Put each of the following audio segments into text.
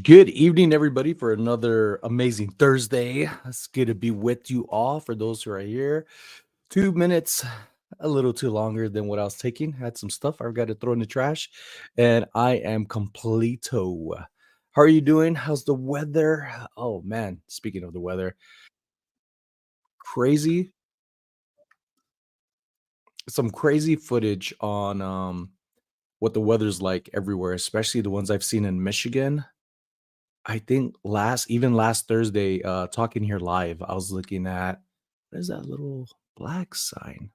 Good evening, everybody, for another amazing Thursday. It's good to be with you all. For those who are here, 2 minutes, a little too longer than what I was taking. Had some stuff I've got to throw in the trash, and I am completo. How are you doing? How's the weather? Oh man, speaking of the weather, crazy. Some crazy footage on what the weather's like everywhere, especially the ones I've seen in Michigan. I think last Thursday, talking here live, I was looking at what is that little black sign?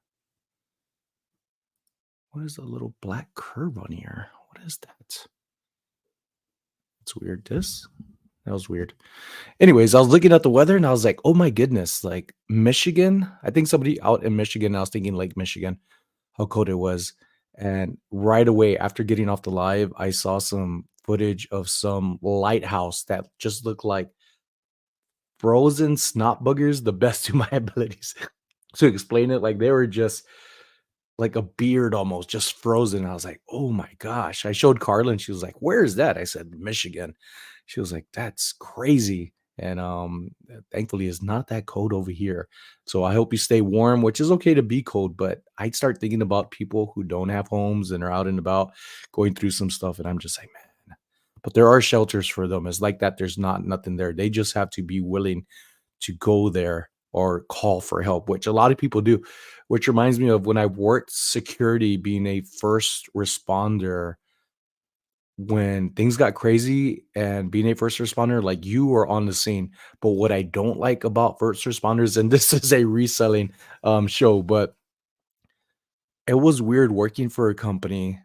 What is the little black curve on here? What is that? It's weird. That was weird. Anyways, I was looking at the weather and I was like, oh my goodness, like Michigan. I think somebody out in Michigan, I was thinking Lake Michigan, how cold it was. And right away after getting off the live, I saw some footage of some lighthouse that just looked like frozen snot boogers, the best to my abilities to explain it. Like they were just like a beard almost, just frozen. I was like, "Oh my gosh." I showed Carla and she was like, "Where is that?" I said, "Michigan." She was like, "That's crazy." And thankfully it's not that cold over here. So I hope you stay warm, which is okay to be cold, but I start thinking about people who don't have homes and are out and about going through some stuff and I'm just like, "Man." But there are shelters for them. It's like that there's not nothing there. They just have to be willing to go there or call for help, which a lot of people do, which reminds me of when I worked security being a first responder when things got crazy and being a first responder, like you were on the scene. But what I don't like about first responders, and this is a reselling show, but it was weird working for a company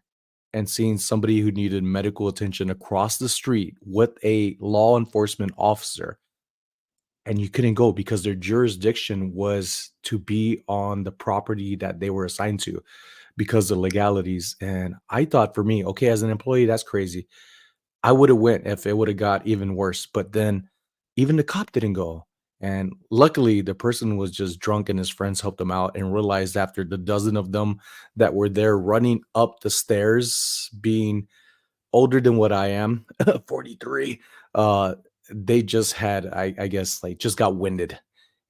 and seeing somebody who needed medical attention across the street with a law enforcement officer and you couldn't go because their jurisdiction was to be on the property that they were assigned to because of legalities. And I thought for me, okay, as an employee, that's crazy. I would have went if it would have got even worse. But then even the cop didn't go. And luckily the person was just drunk and his friends helped him out and realized after the dozen of them that were there running up the stairs being older than what I am, 43. They just had, I guess, like just got winded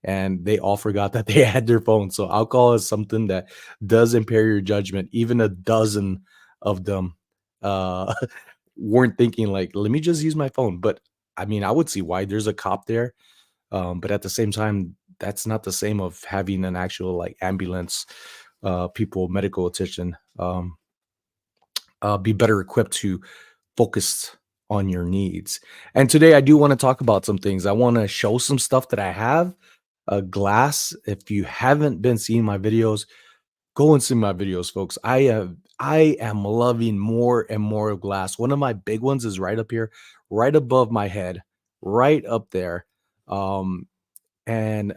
and they all forgot that they had their phone. So alcohol is something that does impair your judgment. Even a dozen of them uh, weren't thinking like, let me just use my phone. But I mean, I would see why there's a cop there. But at the same time, that's not the same of having an actual like ambulance, people, medical attention. Be better equipped to focus on your needs. And today I do want to talk about some things. I want to show some stuff that I have. A glass. If you haven't been seeing my videos, go and see my videos, folks. I am loving more and more of glass. One of my big ones is right up here, right above my head, right up there. Um, and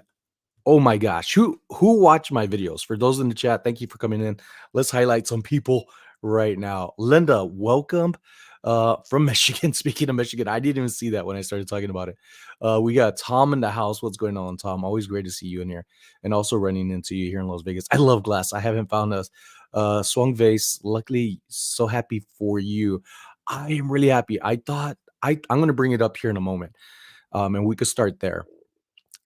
oh my gosh, who watch my videos? For those in the chat, thank you for coming in. Let's highlight some people right now. Linda, welcome from Michigan. Speaking of Michigan, I didn't even see that when I started talking about it. We got Tom in the house. What's going on, Tom? Always great to see you in here, and also running into you here in Las Vegas. I love glass. I haven't found a swung vase. Luckily, so happy for you. I am really happy. I thought I'm going to bring it up here in a moment, and we could start there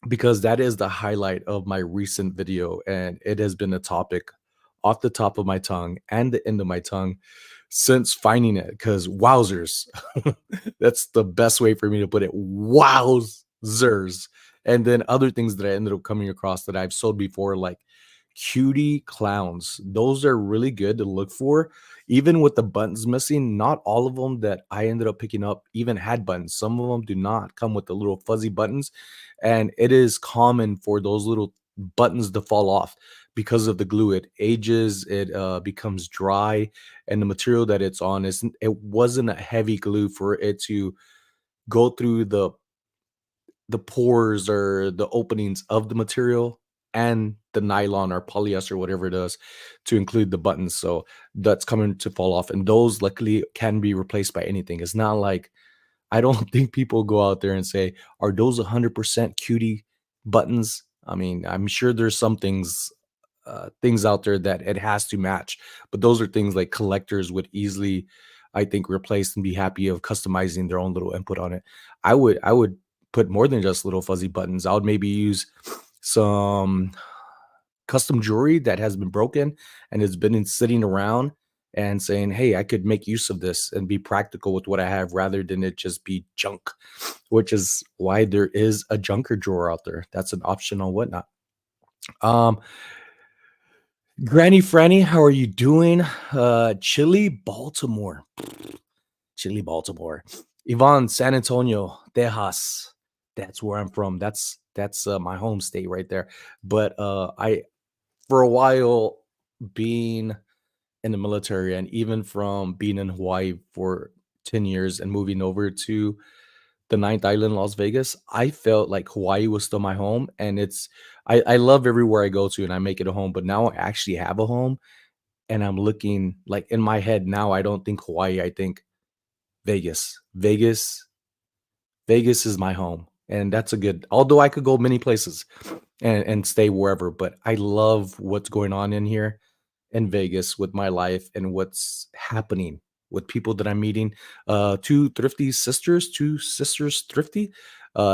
because that is the highlight of my recent video and it has been a topic off the top of my tongue and the end of my tongue since finding it because wowzers. That's the best way for me to put it, wowzers. And then other things that I ended up coming across that I've sold before, like cutie clowns, those are really good to look for even with the buttons missing. Not all of them that I ended up picking up even had buttons. Some of them do not come with the little fuzzy buttons, and it is common for those little buttons to fall off because of the glue. It ages, it becomes dry, and the material that it's on isn't, it wasn't a heavy glue for it to go through the pores or the openings of the material and the nylon or polyester, whatever it is, to include the buttons. So that's coming to fall off, and those luckily can be replaced by anything. It's not like, I don't think people go out there and say, "Are those 100% cutie buttons?" I mean, I'm sure there's some things out there that it has to match, but those are things like collectors would easily I think, replaced and be happy of customizing their own little input on it. I would put more than just little fuzzy buttons. I would maybe use some custom jewelry that has been broken and has been sitting around and saying, "Hey, I could make use of this and be practical with what I have rather than it just be junk," which is why there is a junker drawer out there. That's an option on Whatnot. Um, Granny Franny, how are you doing? Chili, Baltimore. Chili, Baltimore. Yvonne, San Antonio, Tejas. That's where I'm from. That's my home state right there. But I for a while being in the military and even from being in Hawaii for 10 years and moving over to the ninth island, Las Vegas, I felt like Hawaii was still my home. And I love everywhere I go to and I make it a home. But now I actually have a home and I'm looking like in my head now, I don't think Hawaii, I think Vegas. Vegas is my home. And that's a good, although I could go many places and stay wherever, but I love what's going on in here in Vegas with my life and what's happening with people that I'm meeting. Two thrifty sisters, two sisters thrifty.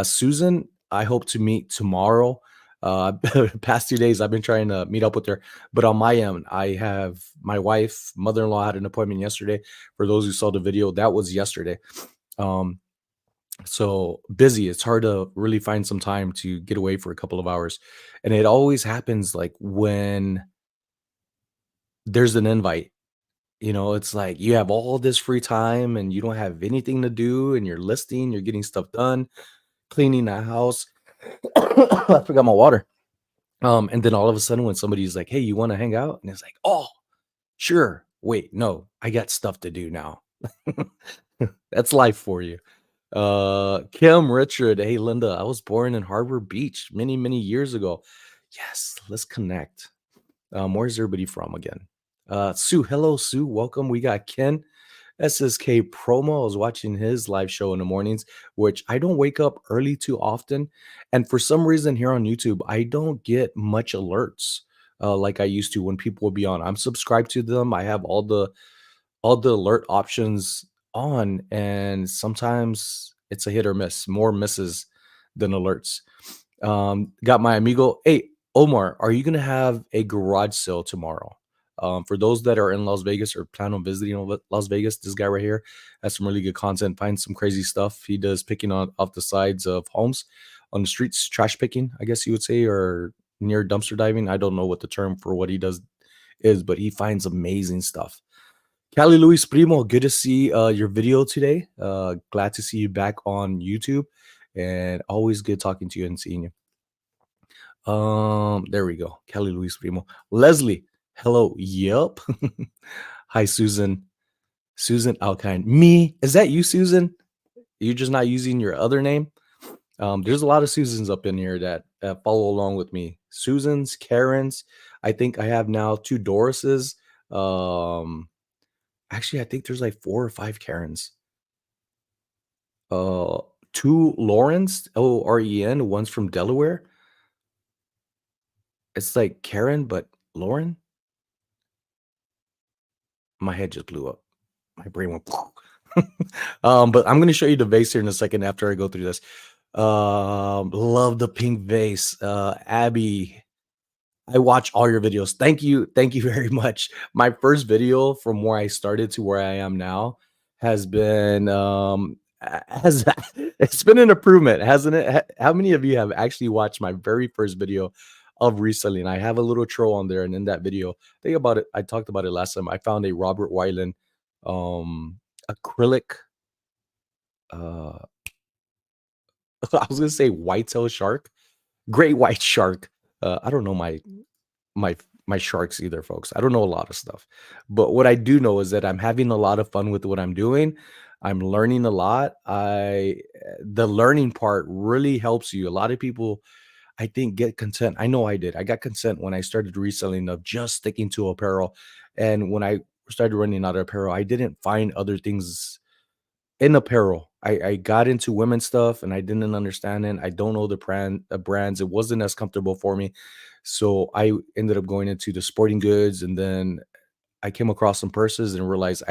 Susan, I hope to meet tomorrow. Past 2 days, I've been trying to meet up with her, but on my end, I have my wife, mother-in-law had an appointment yesterday. For those who saw the video, that was yesterday. Um, so busy. It's hard to really find some time to get away for a couple of hours, and it always happens like when there's an invite. It's like you have all this free time and you don't have anything to do and you're listing, you're getting stuff done, cleaning the house. I forgot my water. And then all of a sudden when somebody's like, "Hey, you want to hang out?" And it's like, "Oh, sure. Wait, no, I got stuff to do now." That's life for you. Kim Richard, hey Linda, I was born in Harbor Beach many, many years ago. Yes, let's connect. Where's everybody from again? Sue, hello, Sue. Welcome. We got Ken, SSK Promo. I was watching his live show in the mornings, which I don't wake up early too often. And for some reason here on YouTube, I don't get much alerts like I used to when people will be on. I'm subscribed to them. I have all the alert options on, and sometimes it's a hit or miss, more misses than alerts. Got my amigo. Hey, Omar, are you gonna have a garage sale tomorrow? For those that are in Las Vegas or plan on visiting Las Vegas, this guy right here has some really good content. Finds some crazy stuff. He does picking on off the sides of homes on the streets, trash picking, I guess you would say, or near dumpster diving. I don't know what the term for what he does is, but he finds amazing stuff. Cali Luis Primo, good to see your video today. Glad to see you back on YouTube, and always good talking to you and seeing you. There we go. Kelly Luis Primo. Leslie, hello. Yep. Hi, Susan. Susan Alkine. Me. Is that you, Susan? You're just not using your other name? There's a lot of Susans up in here that follow along with me. Susans, Karens. I think I have now two Dorises. Actually, I think there's like 4 or 5 Karens. Uh, two Laurens, Loren. One's from Delaware. It's like Karen, but Lauren? My head just blew up. My brain went. But I'm gonna show you the vase here in a second after I go through this. Love the pink vase. Abby, I watch all your videos. Thank you very much. My first video from where I started to where I am now has been has it's been an improvement, hasn't it? How many of you have actually watched my very first video of reselling? I have a little troll on there, and in that video, think about it. I talked about it last time. I found a Robert Weiland acrylic. Uh, I was gonna say whitetail shark, great white shark. I don't know my my sharks either, folks. I don't know a lot of stuff. But what I do know is that I'm having a lot of fun with what I'm doing. I'm learning a lot. I The learning part really helps you. A lot of people I think get content. I know I did. I got consent when I started reselling of just sticking to apparel. And when I started running out of apparel, I didn't find other things in apparel. I got into women's stuff and I didn't understand it. I don't know the brands. It wasn't as comfortable for me. So I ended up going into the sporting goods, and then I came across some purses and realized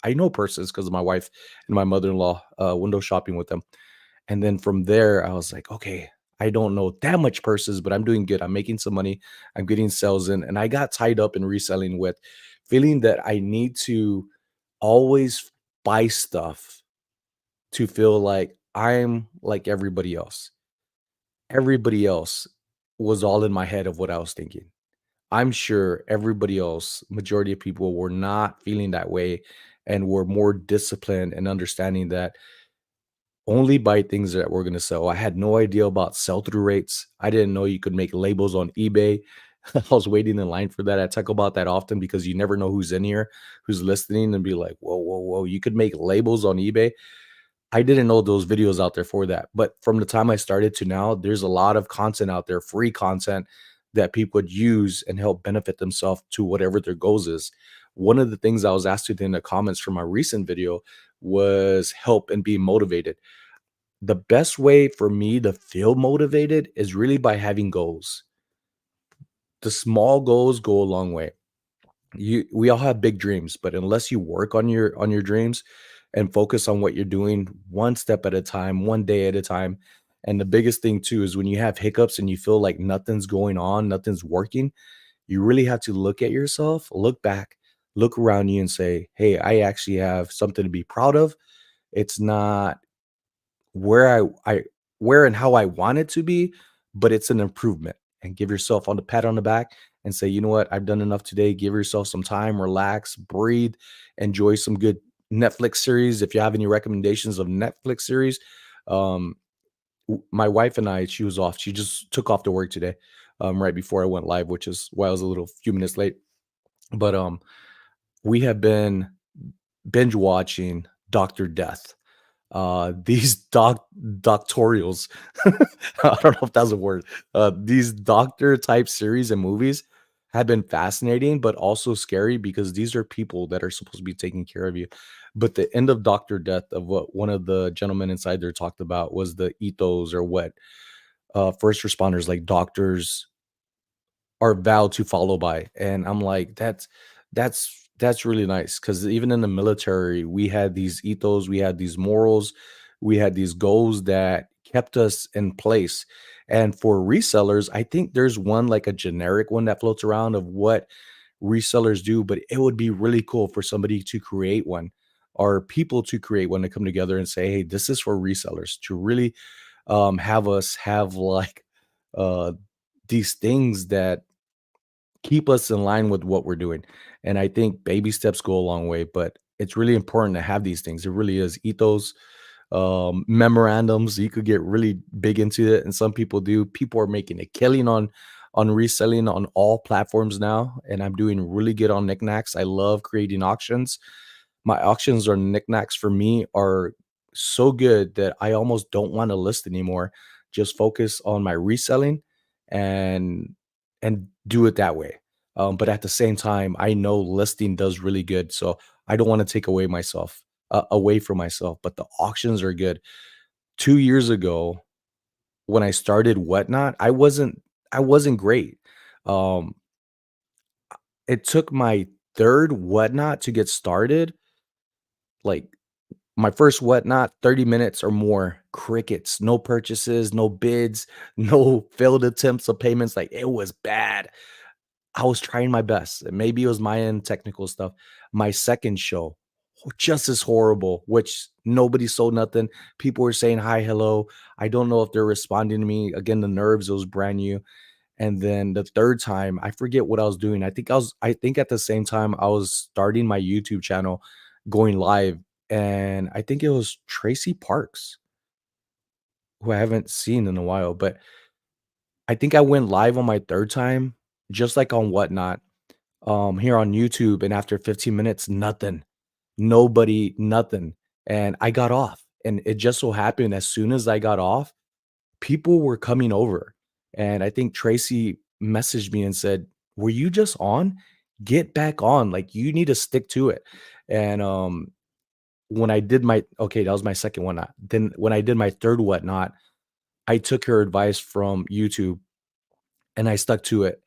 I know purses because of my wife and my mother-in-law, window shopping with them. And then from there, I was like, okay, I don't know that much purses, but I'm doing good. I'm making some money. I'm getting sales in. And I got tied up in reselling with feeling that I need to always buy stuff to feel like I'm like everybody else. Everybody else was all in my head of what I was thinking. I'm sure everybody else, majority of people were not feeling that way and were more disciplined and understanding that only buy things that we're gonna sell. I had no idea about sell-through rates. I didn't know you could make labels on eBay. I was waiting in line for that. I talk about that often because you never know who's in here, who's listening, and be like, "Whoa, whoa, whoa! You could make labels on eBay." I didn't know those videos out there for that. But from the time I started to now, there's a lot of content out there, free content that people would use and help benefit themselves to whatever their goals is. One of the things I was asked to do in the comments from my recent video was help and be motivated. The best way for me to feel motivated is really by having goals. The small goals go a long way. We all have big dreams, but unless you work on your dreams and focus on what you're doing one step at a time, one day at a time. And the biggest thing too is when you have hiccups and you feel like nothing's going on, nothing's working, you really have to look at yourself, look back, look around you and say, "Hey, I actually have something to be proud of. It's not where I where and how I want it to be, but it's an improvement." And give yourself on the pat on the back and say, "You know what? I've done enough today." Give yourself some time, relax, breathe, enjoy some good Netflix series. If you have any recommendations of Netflix series, um, my wife and I, she was off. She just took off to work today, right before I went live, which is why I was a little few minutes late. But we have been binge watching Doctor Death. These doctorials, I don't know if that's a word. These doctor type series and movies have been fascinating, but also scary because these are people that are supposed to be taking care of you. But the end of Doctor Death of what one of the gentlemen inside there talked about was the ethos or what first responders like doctors are vowed to follow by. And I'm like, that's really nice because even in the military, we had these ethos, we had these morals, we had these goals that kept us in place. And for resellers, I think there's one like a generic one that floats around of what resellers do, but it would be really cool for somebody to create one or people to create one to come together and say, "Hey, this is for resellers," to really have us have like uh these things that keep us in line with what we're doing. And I think baby steps go a long way, but it's really important to have these things. It really is ethos, memorandums. You could get really big into it, and some people do. People are making a killing on reselling on all platforms now, and I'm doing really good on Niknax. I love creating auctions. My auctions or Niknax for me are so good that I almost don't want to list anymore. Just focus on my reselling and do it that way. But at the same time, I know listing does really good, so I don't want to take away from myself. But the auctions are good. 2 years ago, when I started Whatnot, I wasn't great. Um, it took my third Whatnot to get started. Like my first Whatnot, 30 minutes or more, crickets, no purchases, no bids, no failed attempts of payments. Like it was bad. I was trying my best. And maybe it was my end technical stuff. My second show, just as horrible, which nobody sold nothing. People were saying hi, hello. I don't know if they're responding to me. Again, the nerves, it was brand new. And then the third time, I forget what I was doing. I think at the same time I was starting my YouTube channel, going live. And I think it was Tracy Parks, who I haven't seen in a while. But I think I went live on my third time, just like on Whatnot, here on YouTube, and after 15 minutes, nothing. Nobody, nothing. And I got off. And it just so happened as soon as I got off, people were coming over. And I think Tracy messaged me and said, "Were you just on? Get back on. Like you need to stick to it." And when I did my okay, that was my second Whatnot. Then when I did my third Whatnot, I took her advice from YouTube and I stuck to it.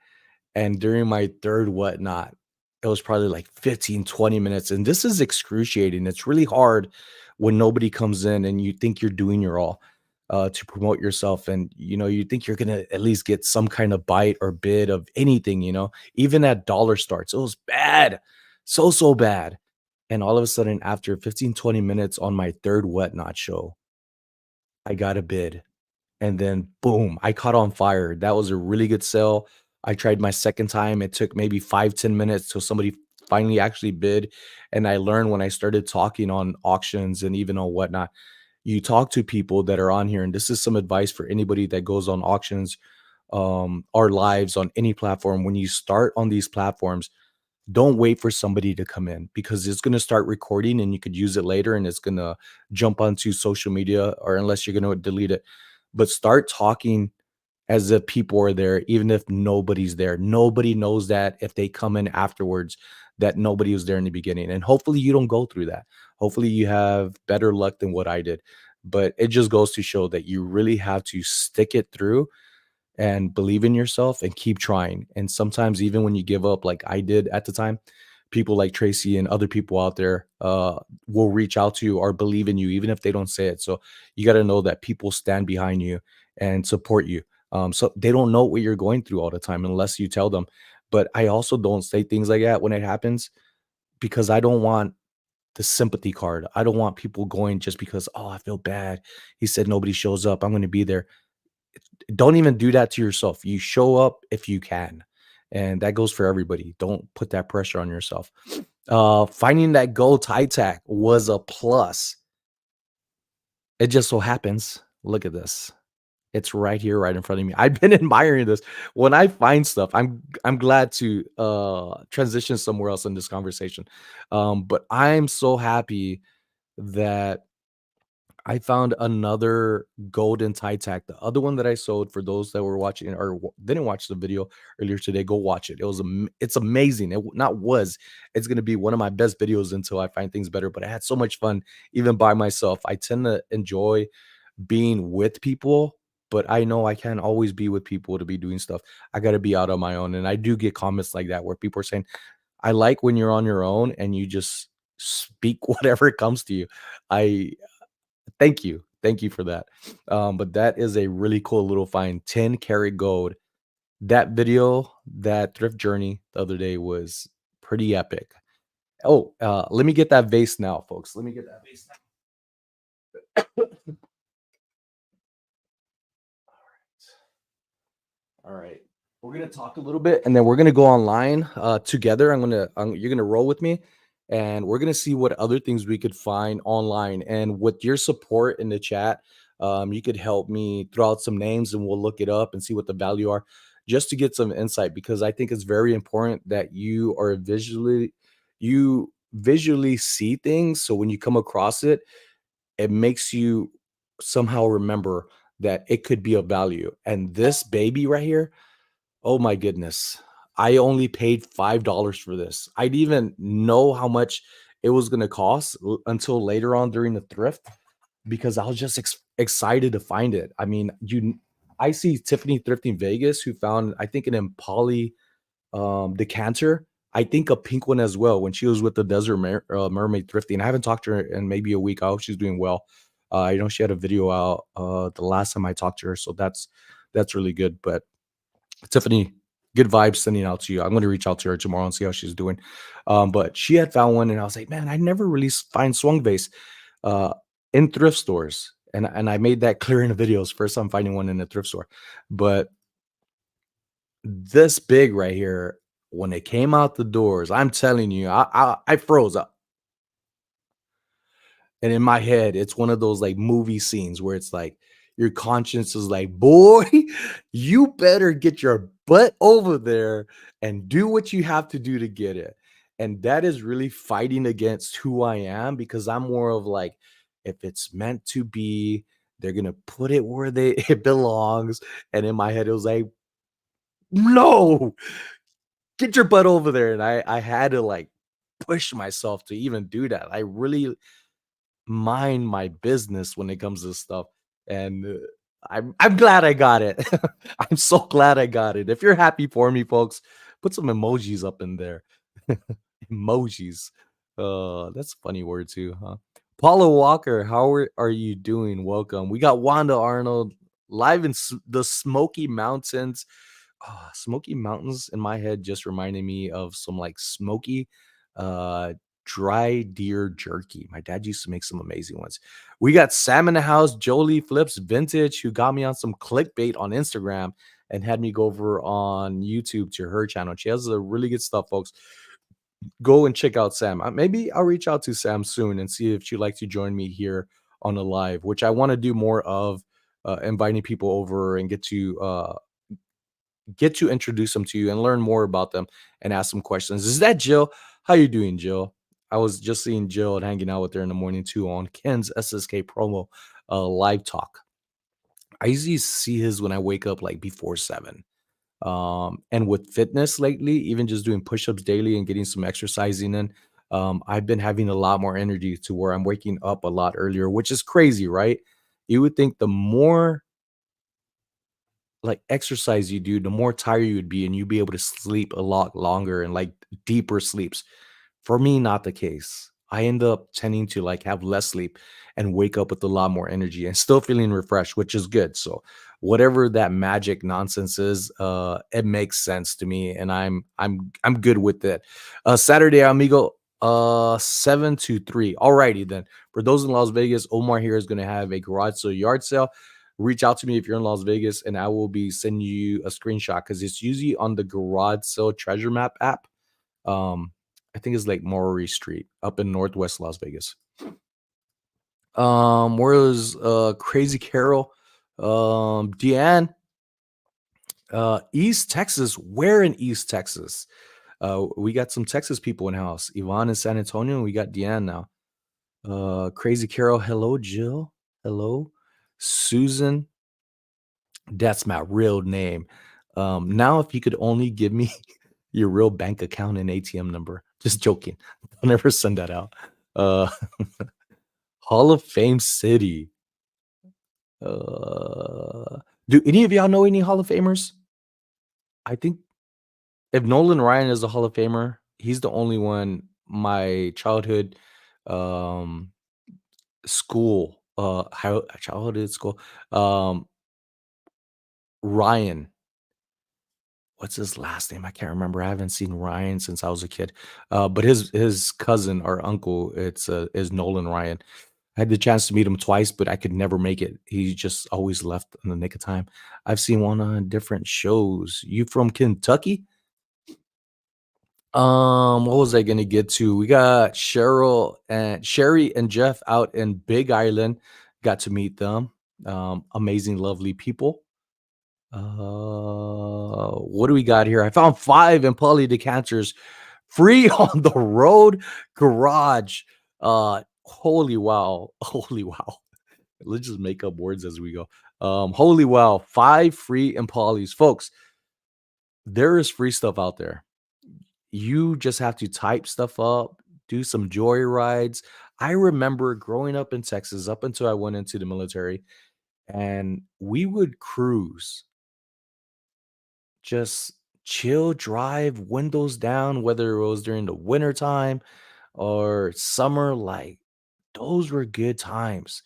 And during my third Whatnot, it was probably like 15, 20 minutes. And this is excruciating. It's really hard when nobody comes in and you think you're doing your all to promote yourself. And, you think you're going to at least get some kind of bite or bid of anything, even at dollar starts. It was bad. So, so bad. And all of a sudden, after 15, 20 minutes on my third whatnot show, I got a bid. And then boom, I caught on fire. That was a really good sale. I tried my second time. It took maybe 5, 10 minutes till somebody finally actually bid. And I learned when I started talking on auctions and even on whatnot, you talk to people that are on here. And this is some advice for anybody that goes on auctions or lives on any platform. When you start on these platforms, don't wait for somebody to come in because it's going to start recording and you could use it later and it's going to jump onto social media or unless you're going to delete it. But start talking as if people are there, even if nobody's there. Nobody knows that if they come in afterwards, that nobody was there in the beginning. And hopefully you don't go through that. Hopefully you have better luck than what I did. But it just goes to show that you really have to stick it through and believe in yourself and keep trying. And sometimes even when you give up, like I did at the time, people like Tracy and other people out there will reach out to you or believe in you, even if they don't say it. So you got to know that people stand behind you and support you. So they don't know what you're going through all the time unless you tell them. But I also don't say things like that when it happens because I don't want the sympathy card. I don't want people going just because, oh, I feel bad. He said nobody shows up. I'm going to be there. Don't even do that to yourself. You show up if you can. And that goes for everybody. Don't put that pressure on yourself. Finding that gold tie tack was a plus. It just so happens. Look at this. It's right here, right in front of me. I've been admiring this. When I find stuff, I'm glad to transition somewhere else in this conversation. But I'm so happy that I found another golden tie tack. The other one that I sold for those that were watching or didn't watch the video earlier today, go watch it. It's amazing. Not was. It's gonna be one of my best videos until I find things better. But I had so much fun even by myself. I tend to enjoy being with people, but I know I can't always be with people to be doing stuff. I got to be out on my own, and I do get comments like that where people are saying, "I like when you're on your own and you just speak whatever comes to you." I Thank you. Thank you for that. But that is a really cool little find. 10 karat gold. That video, that thrift journey the other day was pretty epic. Oh, let me get that vase now, folks. Let me get that vase now. All right. We're gonna talk a little bit and then we're gonna go online together. You're gonna roll with me and we're gonna see what other things we could find online. And with your support in the chat, you could help me throw out some names and we'll look it up and see what the value are just to get some insight because I think it's very important that you visually see things. So when you come across it, it makes you somehow remember that it could be of value. And this baby right here, oh my goodness. I only paid $5 for this. I didn't even know how much it was gonna cost until later on during the thrift because I was just excited to find it. I mean, I see Tiffany Thrifting Vegas who found I think an Impali decanter. I think a pink one as well when she was with the Mermaid Thrifting. I haven't talked to her in maybe a week. I hope she's doing well. I know she had a video out the last time I talked to her, so that's really good. But Tiffany, good vibes sending out to you. I'm going to reach out to her tomorrow and see how she's doing. But she had found one, and I was like, man, I never really find swung vase uh, in thrift stores, and I made that clear in the videos. First time finding one in a thrift store, but this big right here, when it came out the doors, I'm telling you, I froze up. And in my head, it's one of those like movie scenes where it's like your conscience is like, boy, you better get your butt over there and do what you have to do to get it. And that is really fighting against who I am because I'm more of like, if it's meant to be, they're gonna put it where it belongs. And in my head, it was like, no, get your butt over there. And I had to like push myself to even do that. I really mind my business when it comes to stuff. And I'm glad I got it. I'm so glad I got it. If you're happy for me, folks, put some emojis up in there. Emojis. That's a funny word too, huh? Paula Walker, how are you doing? Welcome. We got Wanda Arnold live in the Smoky Mountains. Smoky Mountains in my head just reminded me of some like smoky, uh, dry deer jerky. My dad used to make some amazing ones. We got Sam in the house, Jolie Flips Vintage, who got me on some clickbait on Instagram and had me go over on YouTube to her channel. She has a really good stuff, folks. Go and check out Sam. Maybe I'll reach out to Sam soon and see if she'd like to join me here on a live, which I want to do more of, inviting people over and get to introduce them to you and learn more about them and ask some questions. Is that Jill? How you doing, Jill? I was just seeing Jill and hanging out with her in the morning too on Ken's SSK promo live talk. I usually see his when I wake up like before 7. And with fitness lately, even just doing push-ups daily and getting some exercising in, I've been having a lot more energy to where I'm waking up a lot earlier, which is crazy, right? You would think the more like exercise you do, the more tired you would be, and you'd be able to sleep a lot longer and like deeper sleeps. For me, not the case. I end up tending to like have less sleep and wake up with a lot more energy and still feeling refreshed, which is good. So whatever that magic nonsense is, it makes sense to me, and I'm good with it. Saturday, amigo, 7 to 3. Alrighty then. For those in Las Vegas, Omar here is gonna have a garage sale yard sale. Reach out to me if you're in Las Vegas, and I will be sending you a screenshot because it's usually on the garage sale treasure map app. Um, I think it's like Maury Street up in Northwest Las Vegas. Where is Crazy Carol? Deanne, East Texas. Where in East Texas? We got some Texas people in house. Yvonne in San Antonio, and we got Deanne now. Crazy Carol, hello, Jill. Hello. Susan, that's my real name. Now if you could only give me your real bank account and ATM number. Just joking. I'll never send that out. Uh Hall of Fame City. Do any of y'all know any Hall of Famers? I think if Nolan Ryan is a Hall of Famer, he's the only one my childhood um school how childhood school Ryan, what's his last name? I can't remember. I haven't seen Ryan since I was a kid. But his cousin or uncle, it's is Nolan Ryan. I had the chance to meet him twice, but I could never make it. He just always left in the nick of time. I've seen one on different shows. You from Kentucky? What was I gonna get to? We got Cheryl and Sherry and Jeff out in Big Island. Got to meet them. Amazing, lovely people. What do we got here? I found 5 Impali decanters free on the road garage. Holy wow. Holy wow. Let's just make up words as we go. Holy wow. 5 free Impalis. Folks, there is free stuff out there. You just have to type stuff up, do some joy rides. I remember growing up in Texas up until I went into the military, and we would cruise, just chill, drive, windows down, whether it was during the winter time or summer. Like, those were good times.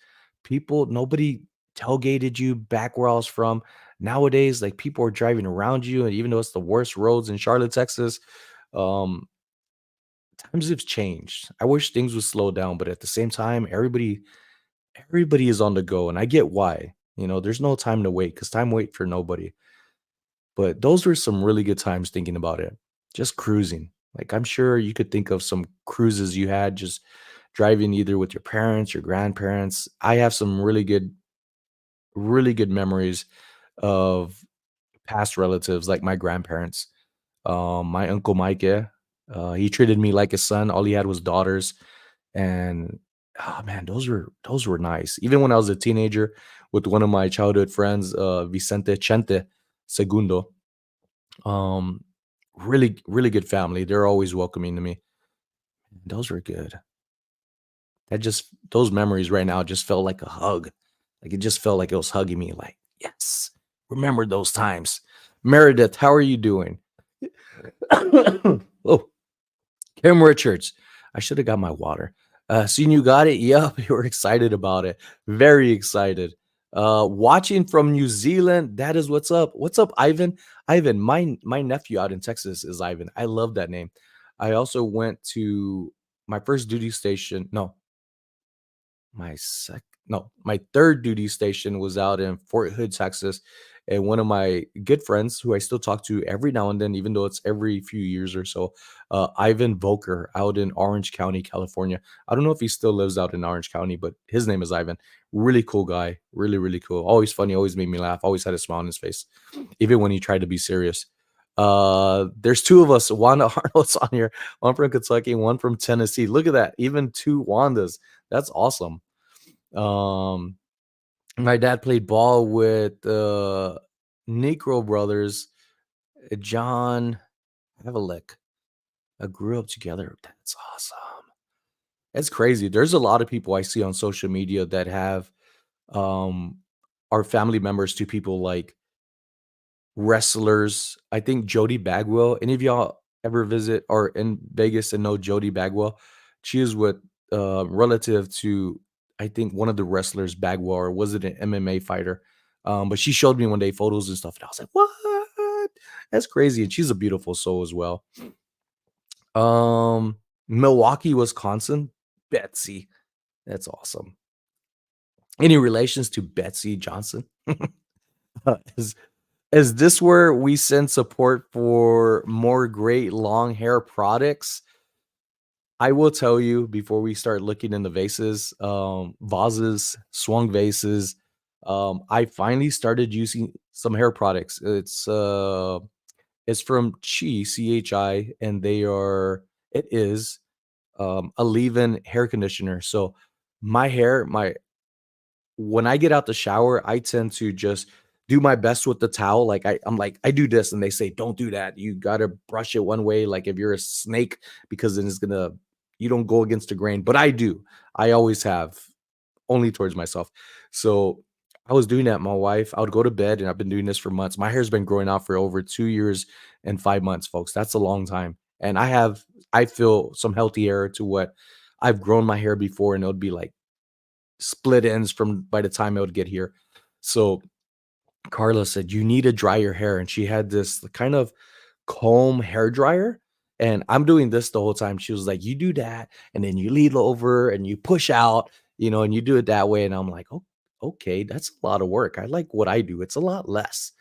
Nobody tailgated you back where I was from. Nowadays, like, people are driving around you, and even though it's the worst roads in Charlotte, Texas, um, times have changed. I wish things would slow down, but at the same time, everybody is on the go, and I get why. There's no time to wait because time wait for nobody. But those were some really good times thinking about it. Just cruising. Like, I'm sure you could think of some cruises you had just driving either with your parents, your grandparents. I have some really good memories of past relatives, like my grandparents. My uncle Mike, yeah, he treated me like a son. All he had was daughters, and oh man, those were nice. Even when I was a teenager, with one of my childhood friends, Vicente Chente Segundo. Um, really good family. They're always welcoming to me. Those were good. Those memories right now just felt like a hug. Like, it just felt like it was hugging me. Like, yes, remember those times. Meredith, how are you doing? Oh, Kim Richards. I should have got my water. Seen you got it. Yup, you were excited about it. Very excited. Watching from New Zealand. That is what's up. What's up, Ivan? Ivan, my nephew out in Texas is Ivan. I love that name. I also went to my first duty station. No, my third duty station was out in Fort Hood, Texas. And one of my good friends who I still talk to every now and then, even though it's every few years or so, Ivan Volker out in Orange County, California. I don't know if he still lives out in Orange County, but his name is Ivan. Really cool guy. Really, really cool. Always funny, always made me laugh, always had a smile on his face, even when he tried to be serious. There's two of us, Wanda Arnold's on here, one from Kentucky, one from Tennessee. Look at that. Even two Wandas. That's awesome. Um, my dad played ball with the Negro brothers, John Havlicek. I grew up together. That's awesome. It's crazy. There's a lot of people I see on social media that have um are family members to people like wrestlers. I think Jody Bagwell. Any of y'all ever visit or in Vegas and know Jody Bagwell? She is with relative to I think one of the wrestlers Bagwell, or was it an MMA fighter? But she showed me one day photos and stuff, and I was like, "What? That's crazy!" And she's a beautiful soul as well. Milwaukee, Wisconsin, Betsy. That's awesome. Any relations to Betsy Johnson? is is this where we send support for more great long hair products? I will tell you before we start looking in the vases, vases, swung vases. I finally started using some hair products. It's from Chi, and it is a leave-in hair conditioner. So my hair, my when I get out the shower, I tend to just do my best with the towel. Like I'm like, I do this, and they say, don't do that. You gotta brush it one way, like if you're a snake, because then it's gonna you don't go against the grain. But I do. I always have, only towards myself. So I was doing that. My wife, I would go to bed, and I've been doing this for months. My hair's been growing out for over 2 years and 5 months, folks. That's a long time. And I feel some healthy hair to what I've grown my hair before, and it would be like split ends from by the time it would get here. So Carla said, "You need to dry your hair." And she had this kind of comb hair dryer. And I'm doing this the whole time. She was like, "You do that, and then you lean over and you push out, and you do it that way." And I'm like, "Oh, okay, that's a lot of work. I like what I do. It's a lot less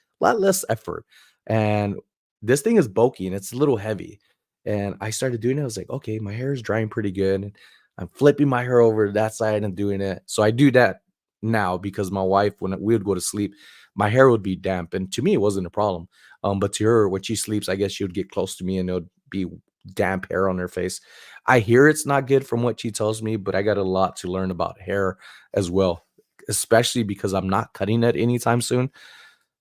effort." And this thing is bulky and it's a little heavy. And I started doing it. I was like, okay, my hair is drying pretty good. And I'm flipping my hair over to that side and doing it. So I do that now because my wife, when we would go to sleep, my hair would be damp. And to me, it wasn't a problem. But to her, when she sleeps, I guess she would get close to me and it would be damp hair on her face. I hear it's not good from what she tells me, but I got a lot to learn about hair as well, especially because I'm not cutting it anytime soon.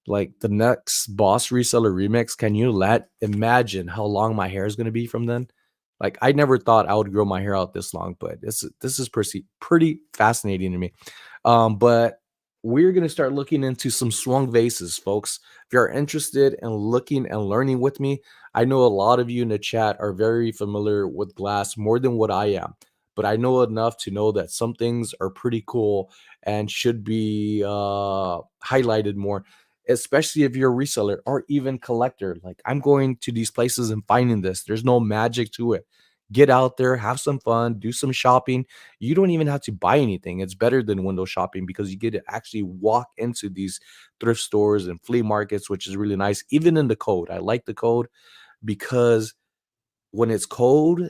Like the next Boss Reseller Remix, can you imagine how long my hair is going to be from then? Like I never thought I would grow my hair out this long, but this is pretty fascinating to me. But we're gonna start looking into some swung vases, folks. If you're interested in looking and learning with me, I know a lot of you in the chat are very familiar with glass more than what I am, but I know enough to know that some things are pretty cool and should be highlighted more, especially if you're a reseller or even collector. Like I'm going to these places and finding this. There's no magic to it. Get out there, have some fun, do some shopping. You don't even have to buy anything. It's better than window shopping because you get to actually walk into these thrift stores and flea markets, which is really nice. Even in the cold, I like the cold because when it's cold,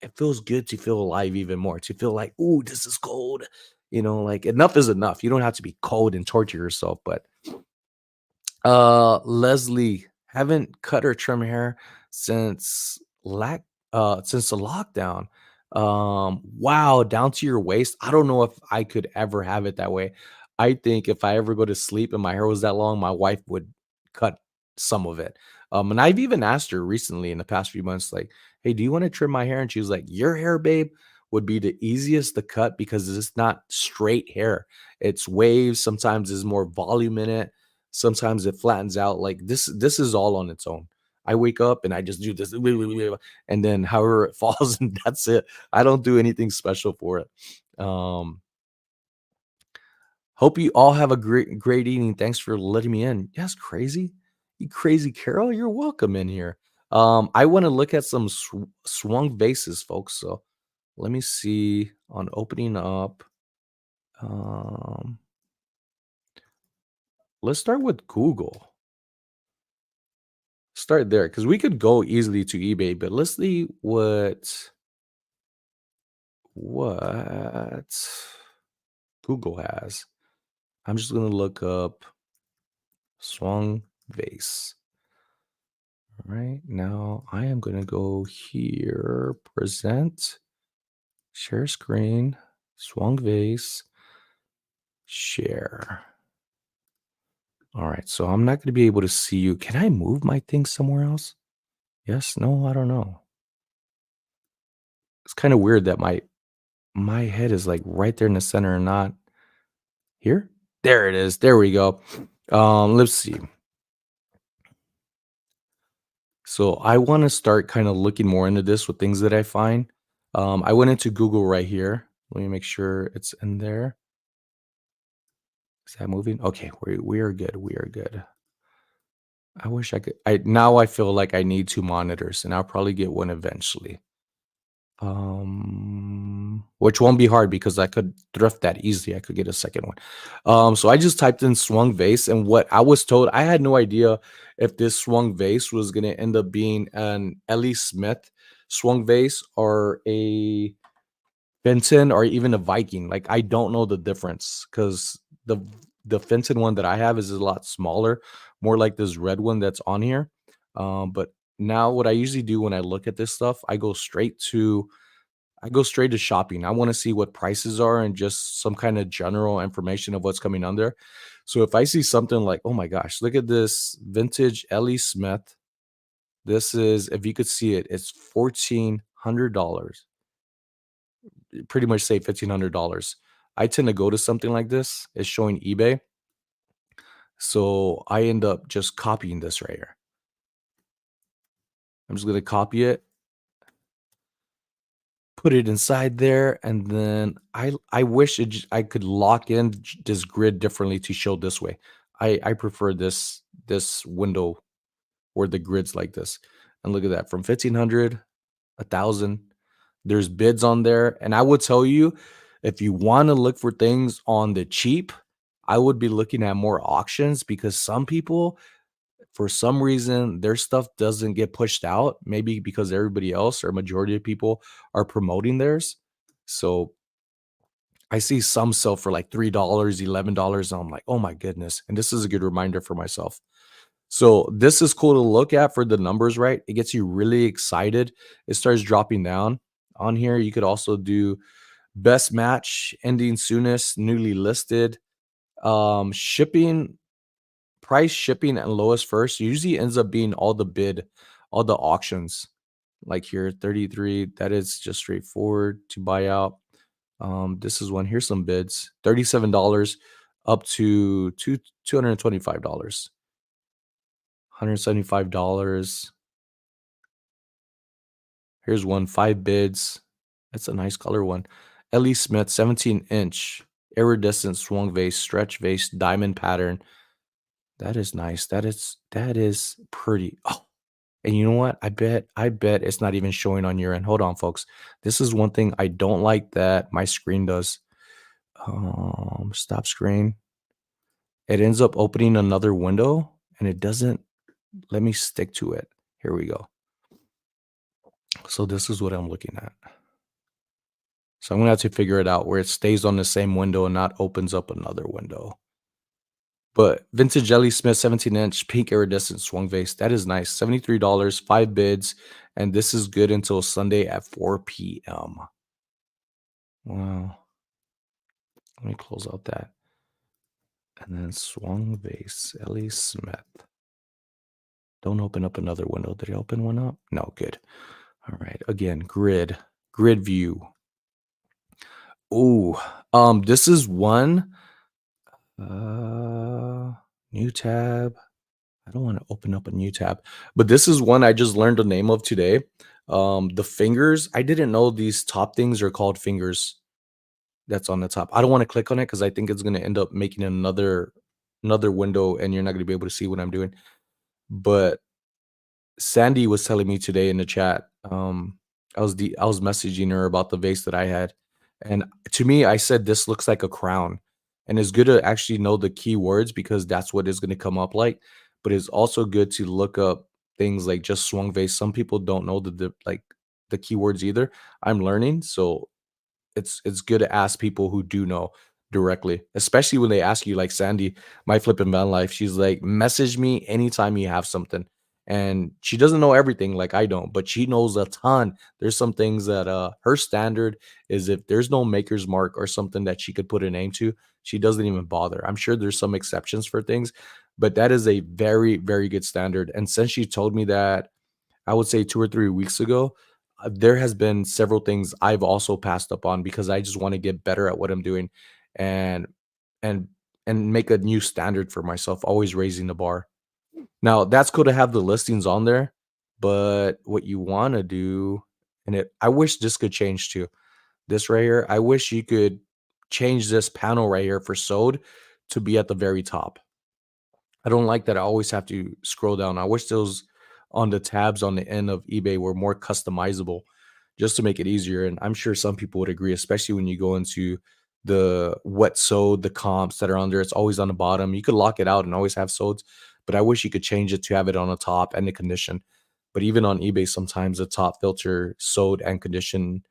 it feels good to feel alive even more, to feel like, "Ooh, this is cold." Like enough is enough. You don't have to be cold and torture yourself. But Leslie, haven't cut or trim hair since since the lockdown. Wow, down to your waist. I don't know if I could ever have it that way. I think if I ever go to sleep and my hair was that long, my wife would cut some of it. And I've even asked her recently in the past few months, like, "Hey, do you want to trim my hair?" And she was like, "Your hair, babe, would be the easiest to cut because it's not straight hair. It's waves. Sometimes there's more volume in it. Sometimes it flattens out. Like this is all on its own." I wake up and I just do this, and then however it falls, and that's it. I don't do anything special for it. Um, Hope you all have a great evening. Thanks for letting me in. Yes, crazy. You crazy Carol, you're welcome in here. I want to look at some swung vases, folks. So let me see on opening up. Um, let's start with Google. Start there because we could go easily to eBay, but let's see what Google has. I'm just gonna look up swung vase. Right now, I am going to go here, present, share screen, swung vase, share. All right, so I'm not going to be able to see you. Can I move my thing somewhere else? Yes, no, I don't know. It's kind of weird that my head is like right there in the center and not here. There it is. There we go. Let's see. So I want to start kind of looking more into this with things that I find. I went into Google right here. Let me make sure it's in there. Is that moving? Okay, we are good. We are good. I wish I could. I feel like I need 2 monitors, and I'll probably get one eventually. Which won't be hard because I could thrift that easily. I could get a second one. So I just typed in swung vase, and what I was told, I had no idea if this swung vase was gonna end up being an Ellie Smith swung vase or a Fenton or even a Viking. Like I don't know the difference because the Fenton one that I have is a lot smaller, more like this red one that's on here. But now what I usually do when I look at this stuff, I go straight to shopping. I want to see what prices are and just some kind of general information of what's coming on there. So if I see something like, oh my gosh, look at this vintage Ellie Smith. This is, if you could see it, it's $1,400. Pretty much say $1,500. I tend to go to something like this. It's showing eBay. So I end up just copying this right here. I'm just going to copy it, put it inside there, and then I wish I could lock in this grid differently to show this way. I prefer this window where the grid's like this. And look at that, from 1,500, 1,000. There's bids on there, and I would tell you, if you want to look for things on the cheap, I would be looking at more auctions because some people, for some reason, their stuff doesn't get pushed out, maybe because everybody else or majority of people are promoting theirs. So I see some sell for like $3, $11, and I'm like, oh my goodness. And this is a good reminder for myself. So this is cool to look at for the numbers, right? It gets you really excited. It starts dropping down on here. You could also do best match, ending soonest, newly listed, shipping, price, shipping, and lowest first usually ends up being all the auctions. Like here, 33, that is just straightforward to buy out. This is one. Here's some bids: $37 up to $225, $175. Here's one, 5 bids. That's a nice color one. Ellie Smith, 17-inch iridescent swung vase, stretch vase, diamond pattern. That is nice. That is pretty. Oh, and you know what? I bet it's not even showing on your end. Hold on, folks. This is one thing I don't like that my screen does. Stop screen. It ends up opening another window and it doesn't let me stick to it. Here we go. So this is what I'm looking at. So I'm gonna have to figure it out where it stays on the same window and not opens up another window. But vintage Jelly Smith 17-inch pink iridescent swung vase. That is nice. $73, 5 bids, and this is good until Sunday at 4 p.m. Wow. Let me close out that. And then swung vase, Ellie Smith. Don't open up another window. Did I open one up? No, good. All right. Again, grid view. Ooh, this is one. New tab. I don't wanna open up a new tab, but this is one I just learned the name of today. The fingers, I didn't know these top things are called fingers that's on the top. I don't wanna click on it because I think it's gonna end up making another window, and you're not gonna be able to see what I'm doing. But Sandy was telling me today in the chat, I was messaging her about the vase that I had, and to me, I said, "This looks like a crown," and it's good to actually know the keywords because that's what it's gonna come up like, but it's also good to look up things like just swung vase. Some people don't know the keywords either. I'm learning, so it's good to ask people who do know directly, especially when they ask you like Sandy, my flippin' van life. She's like, message me anytime you have something. And she doesn't know everything like I don't, but she knows a ton. There's some things that her standard is if there's no maker's mark or something that she could put a name to, she doesn't even bother. I'm sure there's some exceptions for things, but that is a very, very good standard. And since she told me that I would say 2 or 3 weeks ago, there has been several things I've also passed up on because I just wanna get better at what I'm doing and and and make a new standard for myself, always raising the bar. Now, that's cool to have the listings on there, but what you wanna do and it I wish this could change too. This right here, I wish you could change this panel right here for sold to be at the very top. I don't like that I always have to scroll down. I wish those on the tabs on the end of eBay were more customizable just to make it easier. And I'm sure some people would agree, especially when you go into the what sold, the comps that are on there. It's always on the bottom. You could lock it out and always have solds, but I wish you could change it to have it on the top and the condition. But even on eBay, sometimes the top filter sold and condition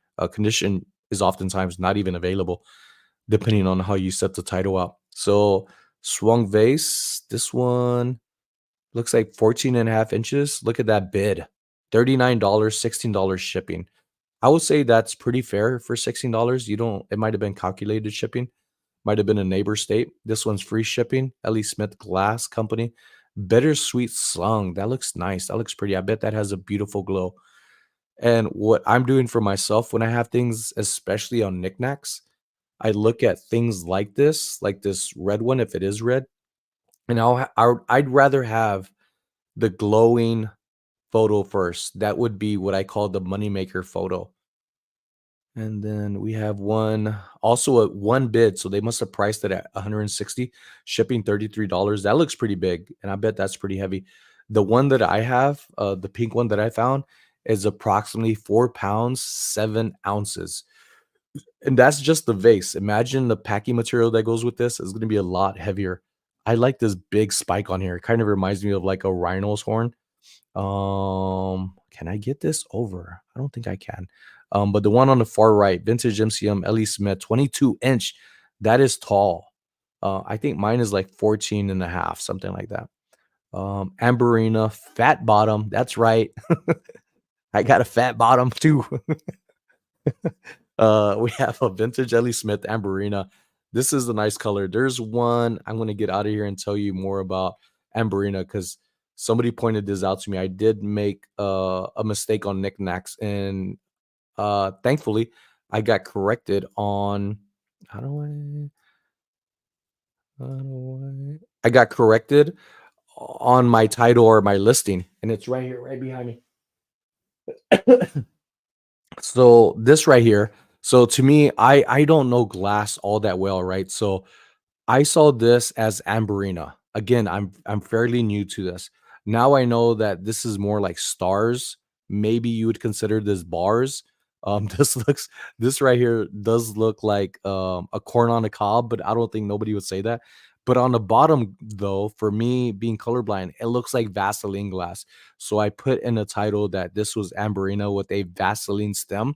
is oftentimes not even available depending on how you set the title up. So swung vase, this one looks like 14.5 inches. Look at that bid. $39, $16 shipping. I would say that's pretty fair for $16. You don't it might have been calculated shipping, might have been a neighbor state. This one's free shipping. Ellie Smith Glass Company. Bittersweet slung. That looks nice. That looks pretty. I bet that has a beautiful glow. And what I'm doing for myself when I have things, especially on Niknax, I look at things like this red one, if it is red, and I'd rather have the glowing photo first. That would be what I call the moneymaker photo. And then we have one also at one bid, so they must have priced it at 160, shipping $33. That looks pretty big, and I bet that's pretty heavy. The one that I have, the pink one that I found, is approximately 4 pounds, 7 ounces. And that's just the vase. Imagine the packing material that goes with this is gonna be a lot heavier. I like this big spike on here. It kind of reminds me of like a rhino's horn. Can I get this over? I don't think I can. But the one on the far right, vintage MCM Ellie Smith, 22-inch. That is tall. I think mine is like 14 and a half, something like that. Amberina, fat bottom. That's right. I got a fat bottom too. We have a vintage Ellie Smith Amberina. This is a nice color. There's one I'm gonna get out of here and tell you more about Amberina because somebody pointed this out to me. I did make a mistake on Niknax, and thankfully I got corrected on how do I got corrected on my title or my listing, and it's right here, right behind me. So this right here. So to me, I don't know glass all that well, right? So I saw this as Amberina. Again, I'm fairly new to this. Now I know that this is more like stars. Maybe you would consider this bars. This right here does look like a corn on a cob, but I don't think nobody would say that. But on the bottom, though, for me being colorblind, it looks like Vaseline glass. So I put in a title that this was Amberina with a Vaseline stem.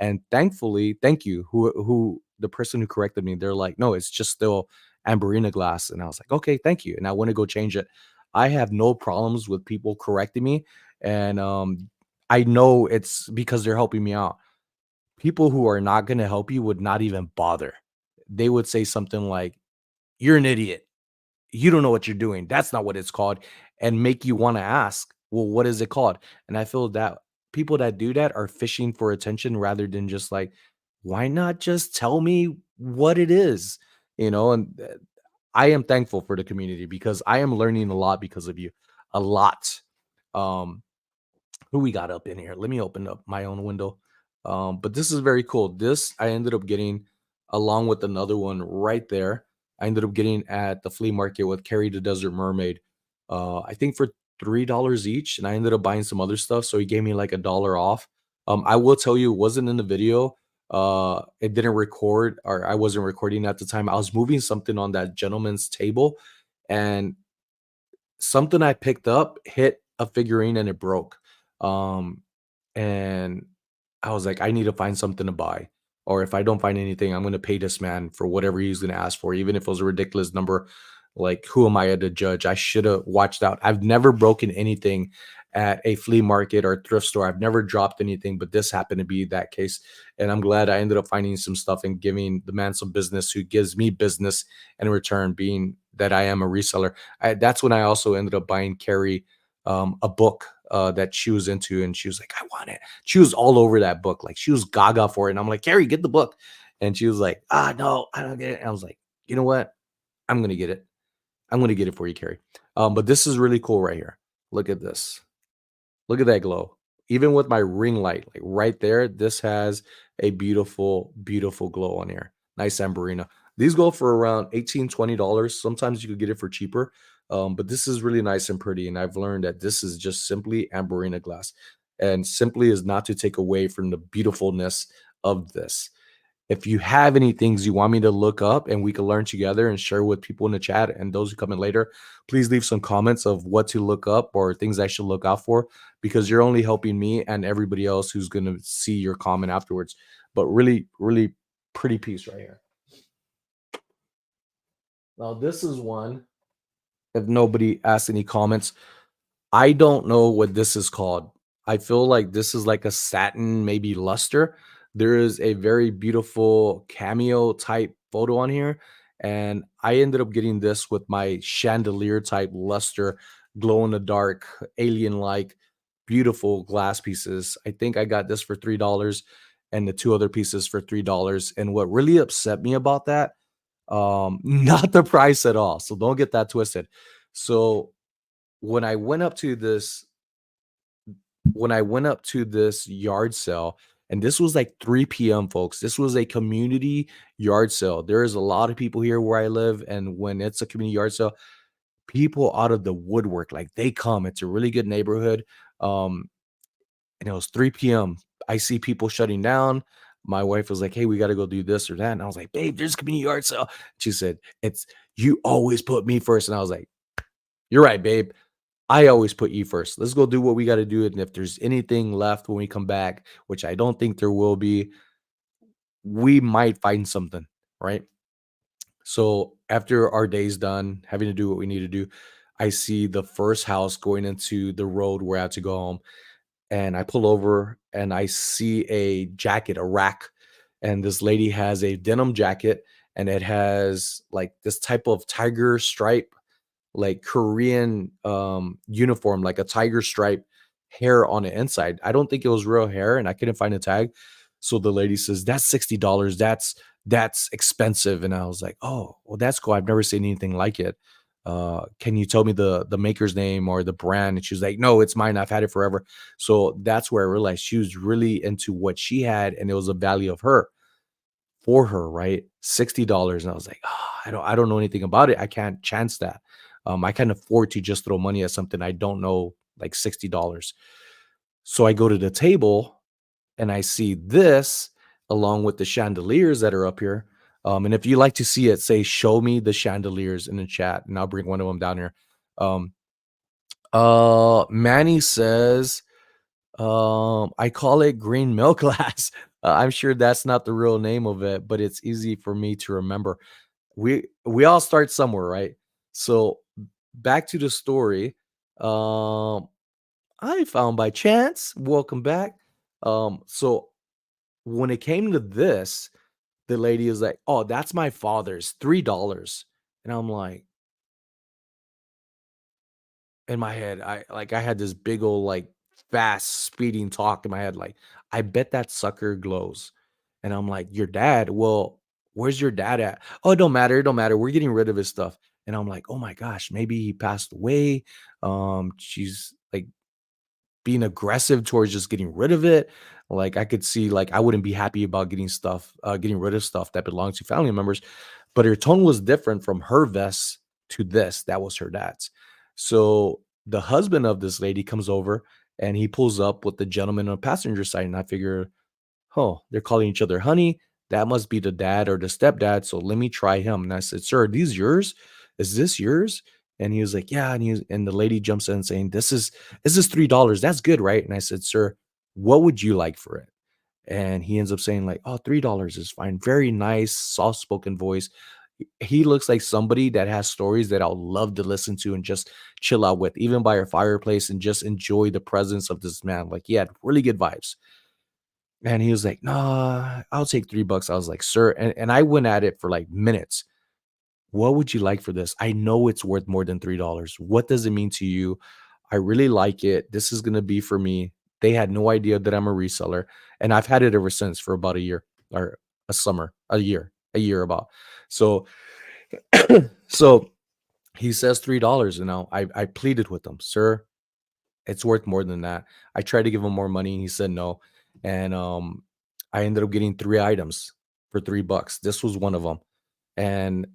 And thankfully, thank you, who the person who corrected me, they're like, no, it's just still Amberina glass. And I was like, okay, thank you. And I want to go change it. I have no problems with people correcting me. And I know it's because they're helping me out. People who are not going to help you would not even bother. They would say something like, you're an idiot. You don't know what you're doing. That's not what it's called. And make you want to ask, well, what is it called? And I feel that people that do that are fishing for attention rather than just like, why not just tell me what it is? And I am thankful for the community because I am learning a lot because of you. a lot. Um, who we got up in here? Let me open up my own window. But this is very cool. This I ended up getting along with another one right there. I ended up getting at the flea market with Carrie the Desert Mermaid. I think for $3 each, and I ended up buying some other stuff. So he gave me like $1 off. I will tell you, it wasn't in the video. It didn't record, or I wasn't recording at the time. I was moving something on that gentleman's table, and something I picked up hit a figurine and it broke. Um, and I was like, I need to find something to buy. Or if I don't find anything, I'm gonna pay this man for whatever he's gonna ask for, even if it was a ridiculous number. Like, who am I to judge? I should have watched out. I've never broken anything at a flea market or thrift store. I've never dropped anything, but this happened to be that case. And I'm glad I ended up finding some stuff and giving the man some business who gives me business in return, being that I am a reseller. That's when I also ended up buying Carrie a book that she was into, and she was like, "I want it." She was all over that book, like she was gaga for it. And I'm like, "Carrie, get the book," and she was like, "Ah, no, I don't get it." And I was like, "You know what? I'm gonna get it. I'm gonna get it for you, Carrie." But this is really cool right here. Look at this. Look at that glow. Even with my ring light, like right there, this has a beautiful, beautiful glow on here. Nice Amberina. These go for around 18, $20. Sometimes you could get it for cheaper. But this is really nice and pretty. And I've learned that this is just simply Amberina glass. And simply is not to take away from the beautifulness of this. If you have any things you want me to look up and we can learn together and share with people in the chat and those who come in later, please leave some comments of what to look up or things I should look out for, because you're only helping me and everybody else who's going to see your comment afterwards. But really, really pretty piece right here. Now, this is one. If nobody asks any comments, I don't know what this is called. I feel like this is like a satin, maybe luster. There is a very beautiful cameo type photo on here. And I ended up getting this with my chandelier type luster, glow in the dark, alien like, beautiful glass pieces. I think I got this for $3 and the two other pieces for $3. And what really upset me about that, not the price at all. So don't get that twisted. So when I went up to this yard sale, and this was like 3 p.m., folks. This was a community yard sale. There is a lot of people here where I live, and when it's a community yard sale, people out of the woodwork, like they come. It's a really good neighborhood. Um, and it was 3 p.m. I see people shutting down. My wife was like, "Hey, we got to go do this or that." And I was like, "Babe, there's a community yard sale." She said, "It's you always put me first." And I was like, "You're right, babe. I always put you first. Let's go do what we got to do. And if there's anything left when we come back, which I don't think there will be, we might find something, right?" So after our day's done, having to do what we need to do, I see the first house going into the road where I have to go home. And I pull over and I see a jacket, a rack. And this lady has a denim jacket, and it has like this type of tiger stripe, like Korean uniform, like a tiger stripe hair on the inside. I don't think it was real hair, and I couldn't find a tag. So the lady says, "That's $60. That's expensive." And I was like, "Oh, well, that's cool. I've never seen anything like it. Can you tell me the maker's name or the brand?" And she was like, "No, it's mine. I've had it forever." So that's where I realized she was really into what she had, and it was a value of her for her, right? $60. And I was like, "Oh, I don't know anything about it. I can't chance that. I can't afford to just throw money at something I don't know, like $60." So I go to the table and I see this along with the chandeliers that are up here. And if you like to see it, say, "Show me the chandeliers" in the chat, and I'll bring one of them down here. Um, Manny says, I call it green milk glass. I'm sure that's not the real name of it, but it's easy for me to remember. We all start somewhere, right? So back to the story. Um, I found by chance. Welcome back. So when it came to this, the lady is like, "Oh, that's my father's, $3." And I'm like, in my head, I had this big old like fast speeding talk in my head, like, I bet that sucker glows. And I'm like, "Your dad? Well, where's your dad at?" "Oh, it don't matter, it don't matter. We're getting rid of his stuff." and I'm like, "Oh my gosh, maybe he passed away." She's like being aggressive towards just getting rid of it. Like I could see like I wouldn't be happy about getting rid of stuff that belongs to family members, but her tone was different from her vest to this. That was her dad's. So the husband of this lady comes over and he pulls up with the gentleman on the passenger side. And I figure, oh, they're calling each other honey. That must be the dad or the stepdad. So let me try him. And I said, "Sir, are these yours? Is this yours?" And he was like, "Yeah." And the lady jumps in saying, "This is $3. That's good, right?" And I said, "Sir, what would you like for it?" And he ends up saying, like, "Oh, $3 is fine." Very nice, soft-spoken voice. He looks like somebody that has stories that I'll love to listen to and just chill out with, even by a fireplace and just enjoy the presence of this man. Like he had really good vibes. And he was like, "Nah, I'll take $3." I was like, "Sir," and I went at it for like minutes. "What would you like for this? I know it's worth more than $3. What does it mean to you? I really like it. This is gonna be for me." They had no idea that I'm a reseller, and I've had it ever since for about a year or a year about. So, so he says $3, and now I pleaded with him, "Sir, it's worth more than that." I tried to give him more money, and he said no. And I ended up getting 3 items for $3. This was one of them. And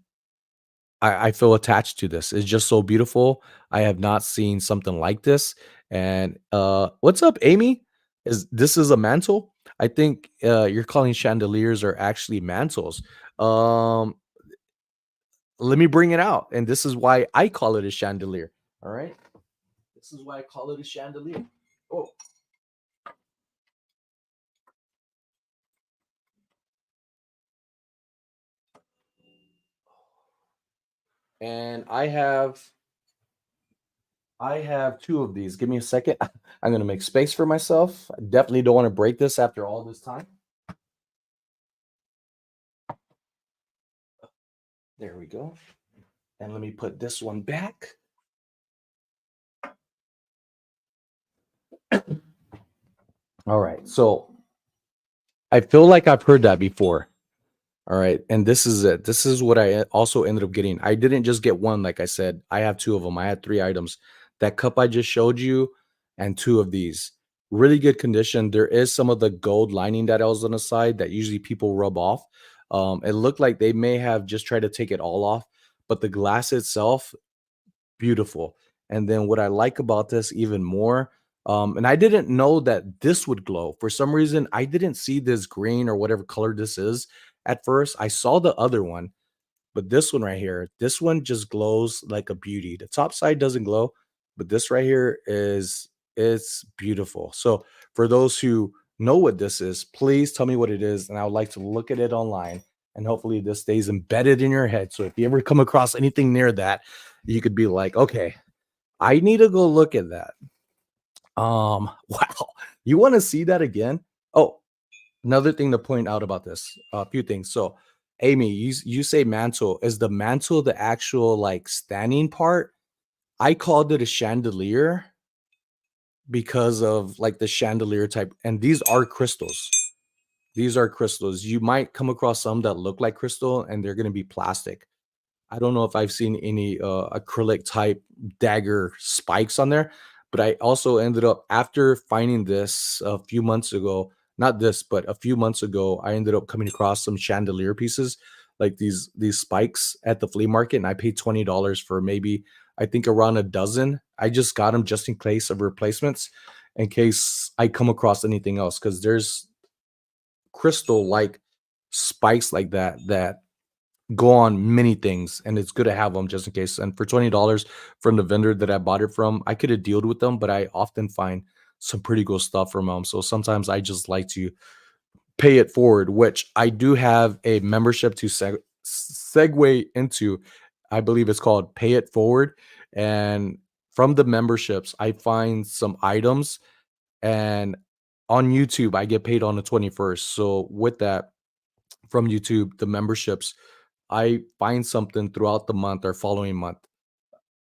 I feel attached to this. It's just so beautiful. I have not seen something like this. And what's up, Amy? Is a mantle? I think you're calling chandeliers are actually mantles. Um, Let me bring it out. And this is why I call it a chandelier. All right. This is why I call it a chandelier. Oh, and I have two of these. Give me a second. I'm gonna make space for myself. I definitely don't want to break this after all this time. There we go. And let me put this one back. All right. So I feel like I've heard that before. All right. And this is it. This is what I also ended up getting. I didn't just get one, like I said. I have two of them. I had three items. That cup I just showed you, and two of these. Really good condition. There is some of the gold lining that was on the side that usually people rub off. It looked like they may have just tried to take it all off, but the glass itself, beautiful. And then what I like about this even more, and I didn't know that this would glow. For some reason, I didn't see this green or whatever color this is at first. I saw the other one, but this one right here, this one just glows like a beauty. The top side doesn't glow, but this right here is it's beautiful. So for those who know what this is, please tell me what it is, and I would like to look at it online. And hopefully this stays embedded in your head. So if you ever come across anything near that, you could be like, okay, I need to go look at that. Wow. You want to see that again? Oh, another thing to point out about this, a few things. So, Amy, you say mantle. Is the mantle the actual like standing part? I called it a chandelier because of like the chandelier type, and these are crystals. These are crystals. You might come across some that look like crystal, and they're going to be plastic. I don't know if I've seen any acrylic type dagger spikes on there, but I also ended up after finding this a few months ago, not this, but a few months ago, I ended up coming across some chandelier pieces like these spikes at the flea market, and I paid $20 for maybe I think around a dozen. I just got them just in case of replacements, in case I come across anything else, because there's crystal like spikes like that go on many things, and it's good to have them just in case. And for $20 from the vendor that I bought it from, I could have dealt with them, but I often find some pretty cool stuff from them. So sometimes I just like to pay it forward, which I do have a membership to segue into. I believe it's called Pay It Forward. And from the memberships, I find some items, and on YouTube, I get paid on the 21st. So with that, from YouTube, the memberships, I find something throughout the month or following month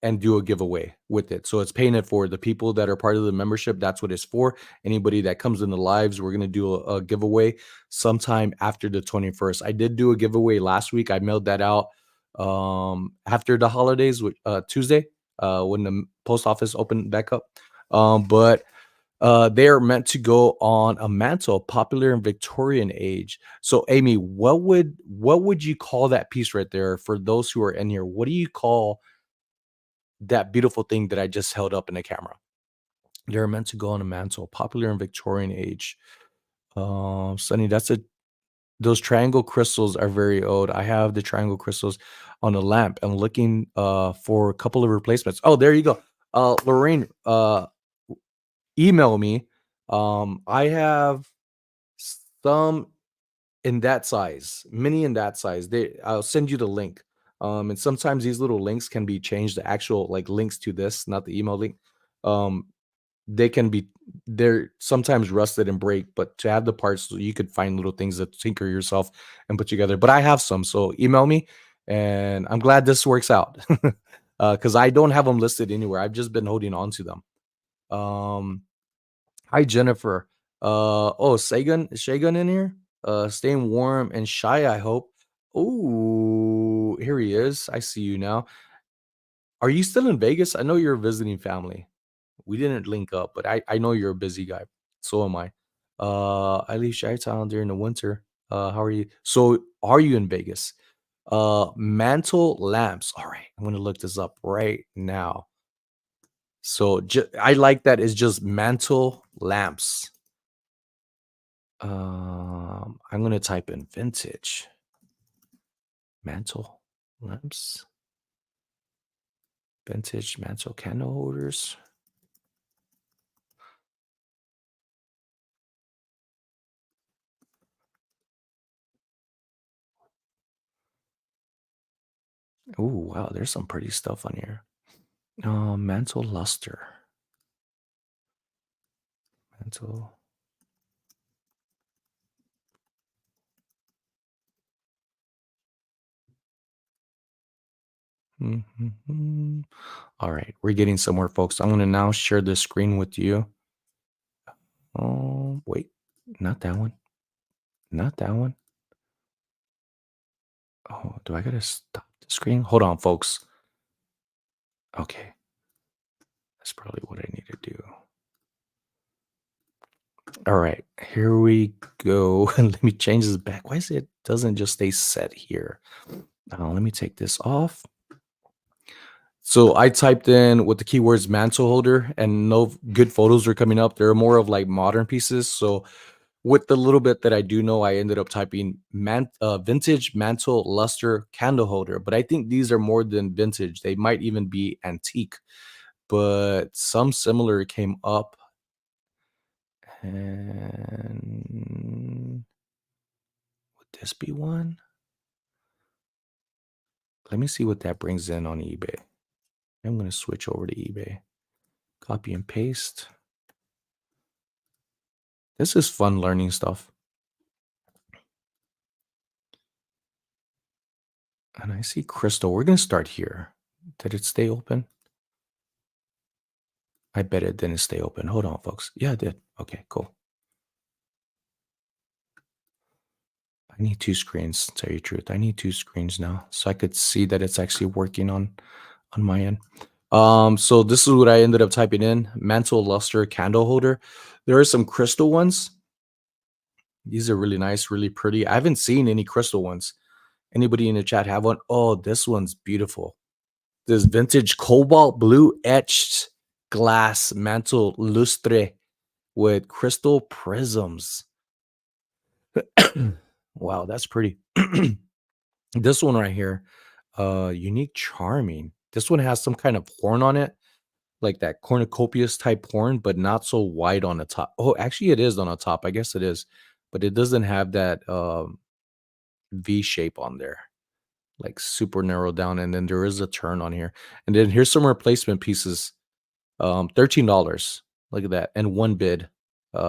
and do a giveaway with it. So it's paying it for the people that are part of the membership. That's what it's for. Anybody that comes in the lives, we're going to do a giveaway sometime after the 21st. I did do a giveaway last week. I mailed that out after the holidays, Tuesday, when the post office opened back up. But they are meant to go on a mantle, popular in Victorian age. So, Amy, what would you call that piece right there for those who are in here? What do you call that beautiful thing that I just held up in the camera? They're meant to go on a mantle, popular in Victorian age. Sonny, those triangle crystals are very old. I have the triangle crystals on a lamp. I'm looking for a couple of replacements. Oh, there you go. Lorraine, email me. I have some in that size, mini in that size. I'll send you the link. And sometimes these little links can be changed to actual like links to this, not the email link. Um, they can be they're sometimes rusted and break, but to have the parts, you could find little things that tinker yourself and put together. But I have some, so email me, and I'm glad this works out because I don't have them listed anywhere. I've just been holding on to them. Um, Hi Jennifer. Oh, Sagan, is Shagun in here? Staying warm and shy, I hope. Oh, here he is. I see you now. Are you still in Vegas? I know you're visiting family. We didn't link up, but I know you're a busy guy. So am I. I leave Chi-Town during the winter. How are you? So are you in Vegas? Mantle lamps. All right, I'm gonna look this up right now. So I like that it's just mantle lamps. I'm gonna type in vintage mantle lamps, vintage mantle candle holders. Oh wow, there's some pretty stuff on here. Mantle luster, mantle. Mhm. All right, we're getting somewhere, folks. I'm gonna now share this screen with you. Oh wait, not that one, not that one. Oh, do I gotta stop the screen? Hold on, folks. Okay, that's probably what I need to do. All right, here we go. Let me change this back. Why is it doesn't just stay set here? Let me take this off. So I typed in with the keywords mantle holder and no good photos are coming up. They're more of like modern pieces. So with the little bit that I do know, I ended up typing vintage mantle luster candle holder. But I think these are more than vintage. They might even be antique. But some similar came up. And would this be one? Let me see what that brings in on eBay. I'm going to switch over to eBay. Copy and paste. This is fun learning stuff. And I see crystal. We're going to start here. Did it stay open? I bet it didn't stay open. Hold on, folks. Yeah, it did. Okay, cool. I need two screens, to tell you the truth. I need two screens now so I could see that it's actually working on my end. So this is what I ended up typing in: mantle luster candle holder. There are some crystal ones. These are really nice, really pretty. I haven't seen any crystal ones. Anybody in the chat have one? Oh, this one's beautiful. This vintage cobalt blue etched glass mantle lustre with crystal prisms. Wow, that's pretty. This one right here, unique charming. This one has some kind of horn on it, like that cornucopias type horn, but not so wide on the top. Oh, actually, it is on the top. I guess it is, but it doesn't have that V shape on there, like super narrow down. And then there is a turn on here. And then here's some replacement pieces. $13. Look at that, and one bid.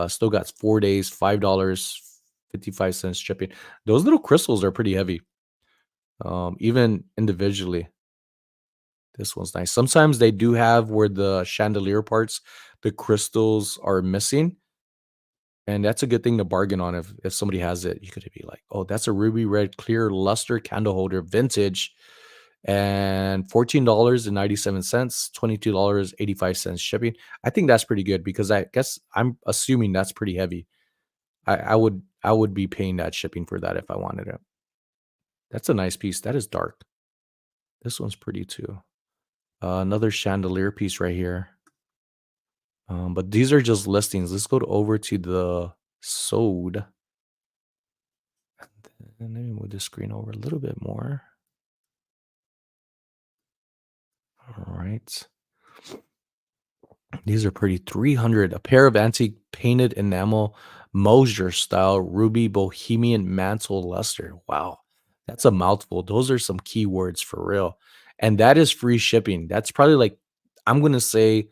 Still got 4 days, $5.55 shipping. Those little crystals are pretty heavy, even individually. This one's nice. Sometimes they do have where the chandelier parts, the crystals are missing. And that's a good thing to bargain on if somebody has it. You could be like, oh, that's a ruby red clear luster candle holder, vintage. and $14.97, $22.85 shipping. I think that's pretty good because I guess I'm assuming that's pretty heavy. I would be paying that shipping for that if I wanted it. That's a nice piece. That is dark. This one's pretty too. Another chandelier piece right here. But these are just listings. Let's go over to the sold. And let me move the screen over a little bit more. All right. These are pretty. 300. A pair of antique painted enamel Mosier style ruby bohemian mantle luster. Wow. That's a mouthful. Those are some keywords for real. And that is free shipping. That's probably like, I'm going to say,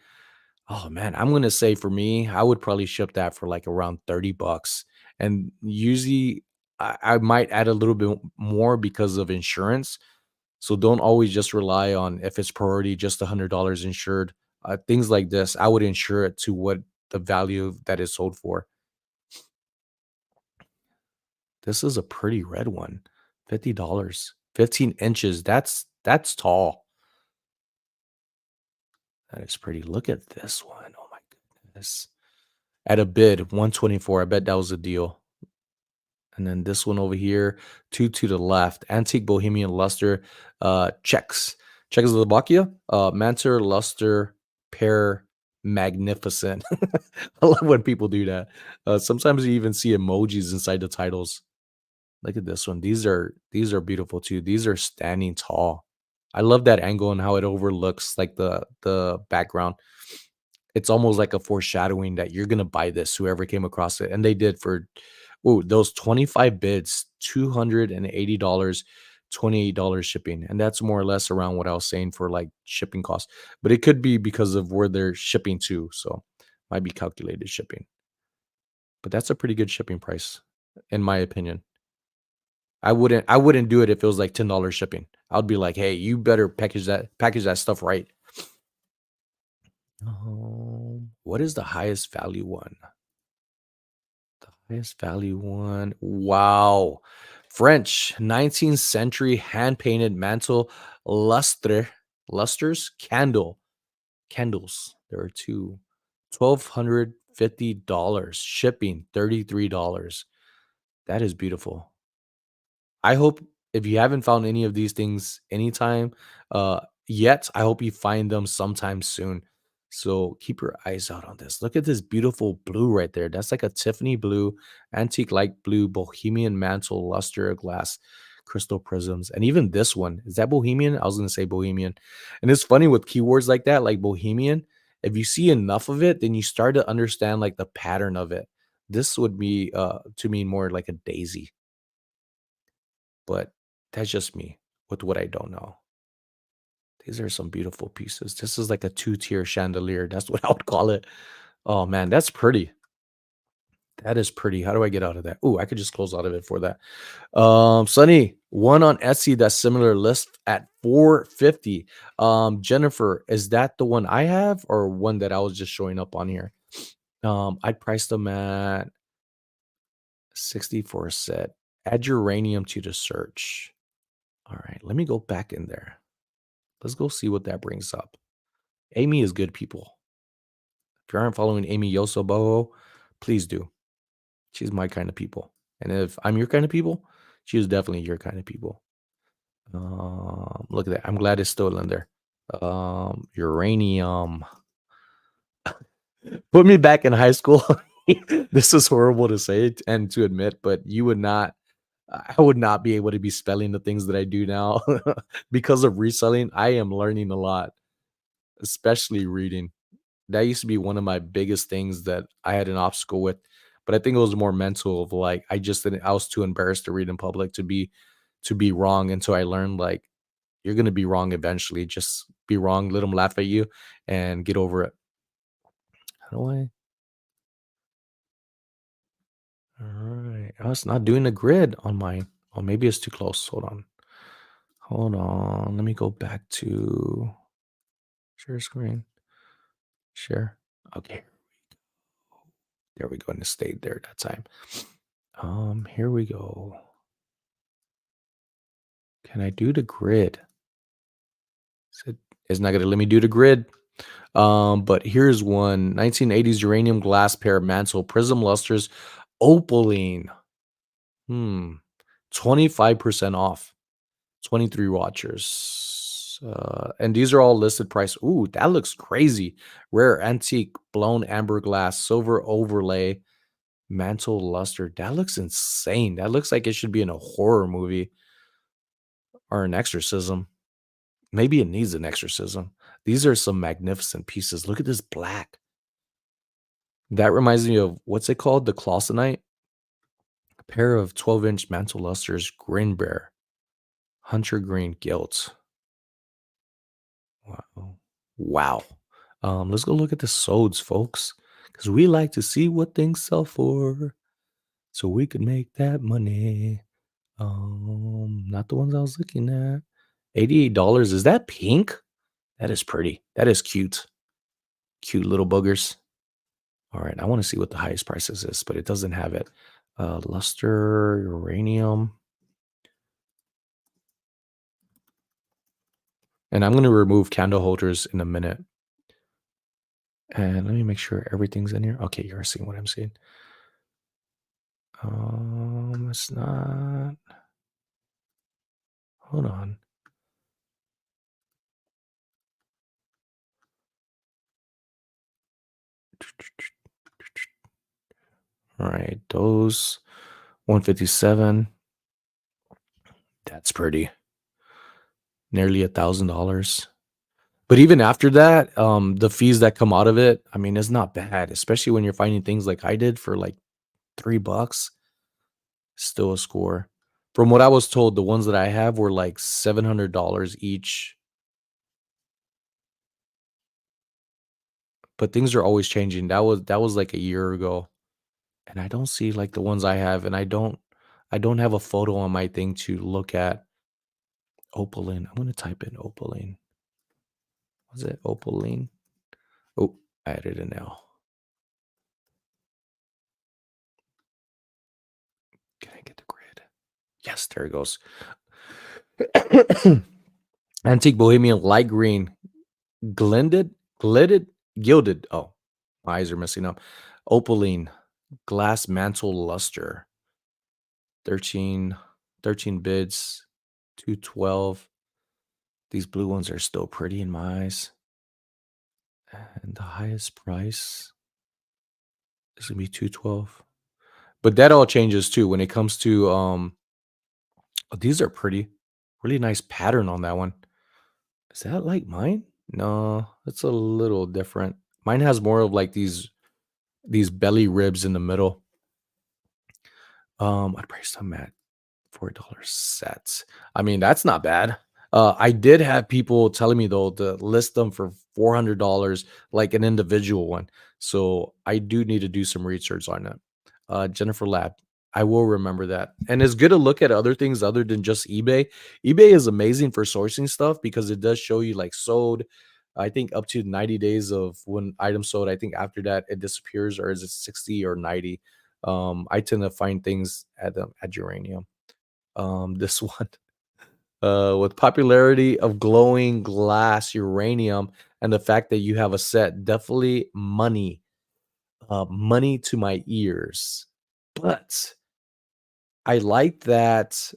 oh man, I'm going to say for me, I would probably ship that for like around 30 bucks. And usually I might add a little bit more because of insurance. So don't always just rely on if it's priority, just $100 insured. Things like this, I would insure it to what the value that is sold for. This is a pretty red one, $50, 15 inches. That's tall. That is pretty. Look at this one. Oh my goodness. At a bid, 124. I bet that was a deal. And then this one over here, two to the left, antique Bohemian luster, Czechoslovakia, Manter luster pair magnificent. I love when people do that. Sometimes you even see emojis inside the titles. Look at this one. These are beautiful too. These are standing tall. I love that angle and how it overlooks like the background. It's almost like a foreshadowing that you're gonna buy this, whoever came across it, and they did for those 25 bids, $280, $28 shipping, and that's more or less around what I was saying for, like, shipping costs, but it could be because of where they're shipping to, so might be calculated shipping, but that's a pretty good shipping price, in my opinion. I wouldn't do it if it was, like, $10 shipping. I'd be like, "Hey, you better package that stuff right." What is the highest value one? The highest value one. Wow. French 19th century hand painted mantle lusters candles. There are two. $1,250 shipping $33. That is beautiful. I hope if you haven't found any of these things anytime yet, I hope you find them sometime soon. So keep your eyes out on this. Look at this beautiful blue right there. That's like a Tiffany blue, antique light blue, bohemian mantle, luster glass, crystal prisms. And even this one, is that bohemian? I was going to say bohemian. And it's funny with keywords like that, like bohemian. If you see enough of it, then you start to understand like the pattern of it. This would be to me more like a daisy, but that's just me with what I don't know. These are some beautiful pieces. This is like a two-tier chandelier. That's what I would call it. Oh man, that's pretty. That is pretty. How do I get out of that? Oh, I could just close out of it for that. Sonny, one on Etsy that's similar list at 450. Jennifer, is that the one I have or one that I was just showing up on here? I priced them at 60 for a set. Add uranium to the search. All right, let me go back in there. Let's go see what that brings up. Amy is good people. If you aren't following Amy Yoso Boho, please do. She's my kind of people. And if I'm your kind of people, she is definitely your kind of people. Look at that. I'm glad it's still in there. Uranium. Put me back in high school. This is horrible to say and to admit, but I would not be able to be spelling the things that I do now. Because of reselling, I am learning a lot, especially reading. That used to be one of my biggest things that I had an obstacle with, but I think it was more mental of like I just didn't I was too embarrassed to read in public to be wrong until I learned like you're gonna be wrong eventually. Just be wrong, let them laugh at you and get over it. How do I? All right. Oh, it's not doing the grid on mine. Oh, maybe it's too close. Hold on. Hold on. Let me go back to share screen. Share. Okay. There we go. And it stayed there that time. Here we go. Can I do the grid? Said it's not gonna let me do the grid. But here's one 1980s uranium glass pair mantle prism lusters opaline. 25% off. 23 watchers. And these are all listed price. Ooh, that looks crazy. Rare antique blown amber glass, silver overlay, mantle luster. That looks insane. That looks like it should be in a horror movie or an exorcism. Maybe it needs an exorcism. These are some magnificent pieces. Look at this black. That reminds me of what's it called? The Clausenite? A pair of 12-inch mantle lusters, Grin Bear, Hunter Green Gilt. Wow. Wow. Let's go look at the sods, folks, because we like to see what things sell for so we could make that money. Not the ones I was looking at. $88. Is that pink? That is pretty. That is cute. Cute little boogers. All right. I want to see what the highest prices is, but it doesn't have it. Luster, uranium. And I'm going to remove candle holders in a minute. And let me make sure everything's in here. Okay, you're seeing what I'm seeing. It's not. Hold on. All right, those 157. That's pretty. Nearly $1,000. But even after that, the fees that come out of it, I mean, it's not bad, especially when you're finding things like I did for like $3. Still a score. From what I was told, the ones that I have were like $700 each. But things are always changing. That was like a year ago. And I don't see like the ones I have, and I don't have a photo on my thing to look at. Opaline. I'm gonna type in opaline. Was it opaline? Oh, I added it now. Can I get the grid? Yes, there it goes. Antique Bohemian light green, gilded. Oh, my eyes are messing up. Opaline, glass mantle luster. 13, 13 bids, 212. These blue ones are still pretty in my eyes. And the highest price is gonna be 212. But that all changes too when it comes to oh, these are pretty. Really nice pattern on that one. Is that like mine? No, it's a little different. Mine has more of like these belly ribs in the middle. I priced them at $4 sets. I mean, that's not bad. I did have people telling me though to list them for $400, like an individual one. So I do need to do some research on that. Jennifer Lab, I will remember that. And it's good to look at other things other than just eBay. eBay is amazing for sourcing stuff because it does show you like sold. I think up to 90 days of when items sold. I think after that it disappears, or is it 60 or 90? I tend to find things at Uranium. This one, with popularity of glowing glass uranium and the fact that you have a set, definitely money to my ears. But I like that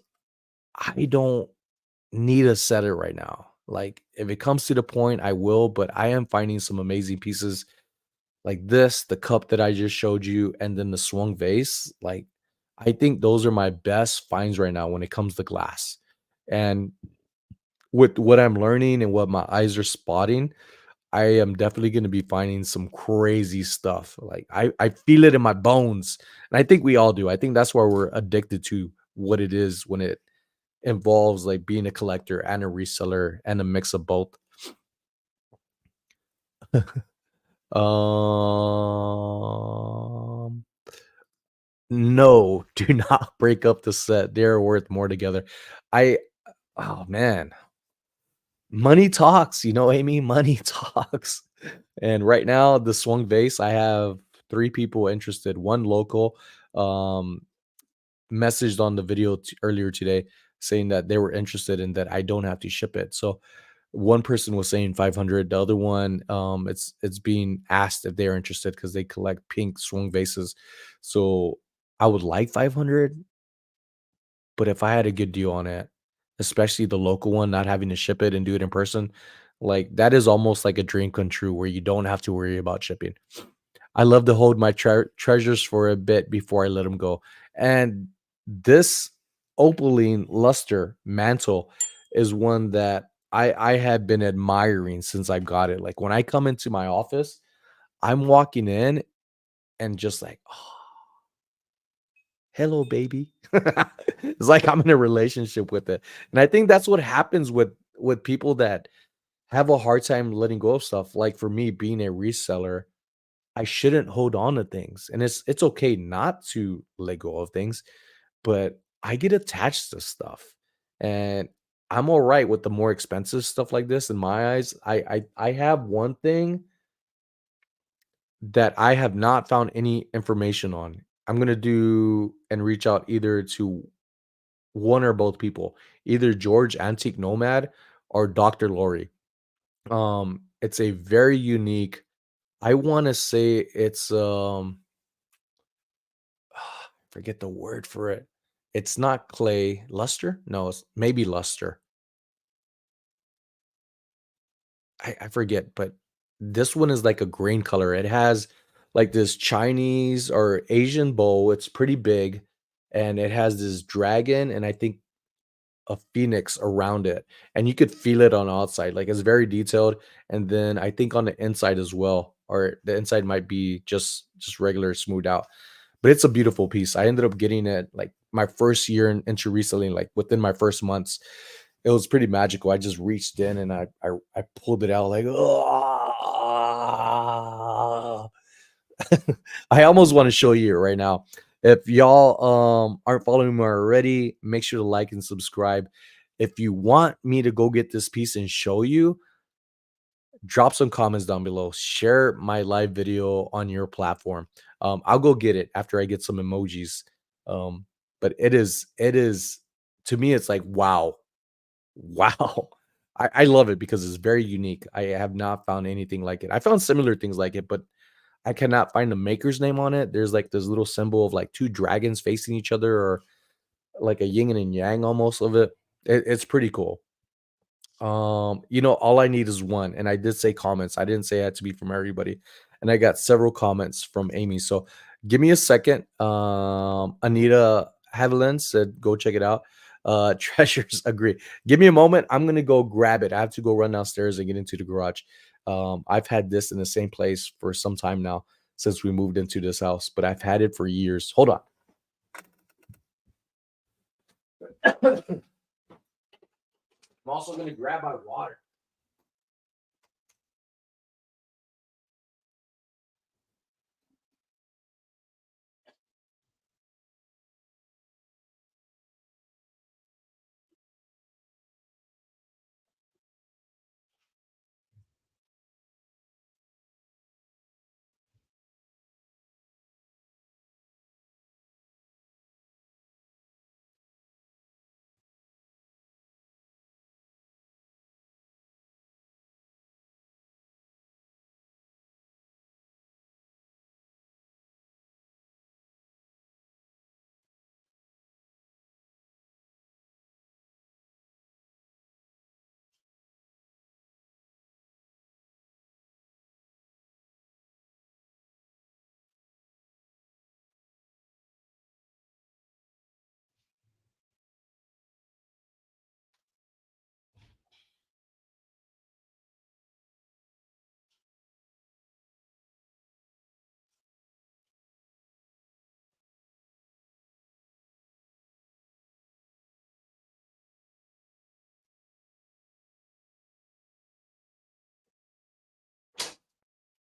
I don't need a setter right now. Like if it comes to the point, I will, but I am finding some amazing pieces like this, the cup that I just showed you, and then the swung vase. Like I think those are my best finds right now when it comes to glass. And with what I'm learning and what my eyes are spotting, I am definitely going to be finding some crazy stuff. Like I feel it in my bones. And I think we all do. I think that's why we're addicted to what it is when it involves like being a collector and a reseller and a mix of both. um no, do not break up the set. They're worth more together. I oh man, money talks, Amy, money talks. And right now, the swung vase, I have 3 people interested. One local um, messaged on the video earlier today saying that they were interested and that I don't have to ship it. So One person was saying 500. The other one, it's being asked if they're interested because they collect pink swung vases. So I would like 500, but if I had a good deal on it, especially the local one, not having to ship it and do it in person, like that is almost like a dream come true where you don't have to worry about shipping. I love to hold my treasures for a bit before I let them go. And this opaline luster mantle is one that I have been admiring since I got it. Like when I come into my office, I'm walking in and just like, oh, hello, baby. It's like I'm in a relationship with it. And I think that's what happens with people that have a hard time letting go of stuff. Like for me, being a reseller, I shouldn't hold on to things. And it's okay not to let go of things, but I get attached to stuff. And I'm all right with the more expensive stuff like this in my eyes. I have one thing that I have not found any information on. I'm gonna do and reach out either to one or both people, either George Antique Nomad or Dr. Lori. It's a very unique. I want to say it's forget the word for it. It's not clay luster. No, it's maybe luster. I forget, but this one is like a green color. It has like this Chinese or Asian bowl. It's pretty big, and it has this dragon, and I think a phoenix around it, and you could feel it on the outside. Like it's very detailed, and then I think on the inside as well, or the inside might be just regular smoothed out. But it's a beautiful piece. I ended up getting it like my first year into reselling, like within my first months. It was pretty magical. I just reached in and I pulled it out like, "Ah." I almost want to show you it right now. If y'all aren't following me already, make sure to like and subscribe. If you want me to go get this piece and show you, drop some comments down below. Share my live video on your platform. I'll go get it after I get some emojis. Um, but it is to me, it's like wow, wow. I love it because it's very unique. I have not found anything like it. I found similar things like it, but I cannot find the maker's name on it. There's like this little symbol of like two dragons facing each other, or like a yin and yang almost of it. It's pretty cool. All I need is one, and I did say comments. I didn't say it had to be from everybody, and I got several comments from Amy. So give me a second. Anita Haviland said, "Go check it out." Treasures agree. Give me a moment. I'm gonna go grab it. I have to go run downstairs and get into the garage. I've had this in the same place for some time now since we moved into this house, but I've had it for years. Hold on. I'm also gonna grab my water.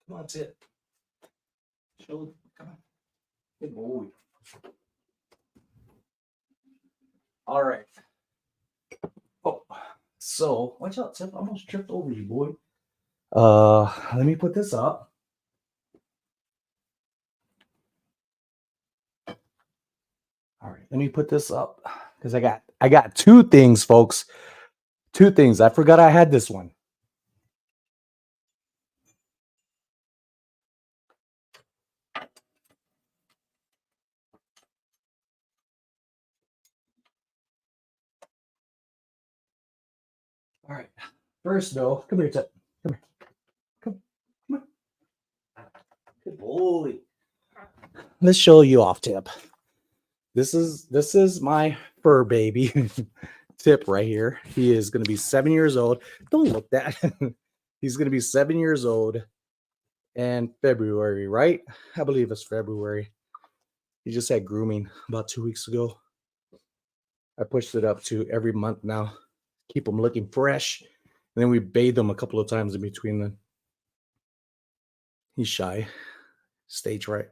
Come on, sit. Show. Come on. Good boy. All right. Oh, so watch out, Tip. I almost tripped over you, boy. Let me put this up. All right, let me put this up because I got two things, folks. Two things. I forgot I had this one. All right. First, though, come here, Tip. Come here. Come on. Good boy. Let's show you off, Tip. This is my fur baby, Tip, right here. He is going to be 7 years old. Don't look that. He's going to be 7 years old in February, right? I believe it's February. He just had grooming about 2 weeks ago. I pushed it up to every month now. Keep him looking fresh. And then we bathe him a couple of times in between them. He's shy. Stage right.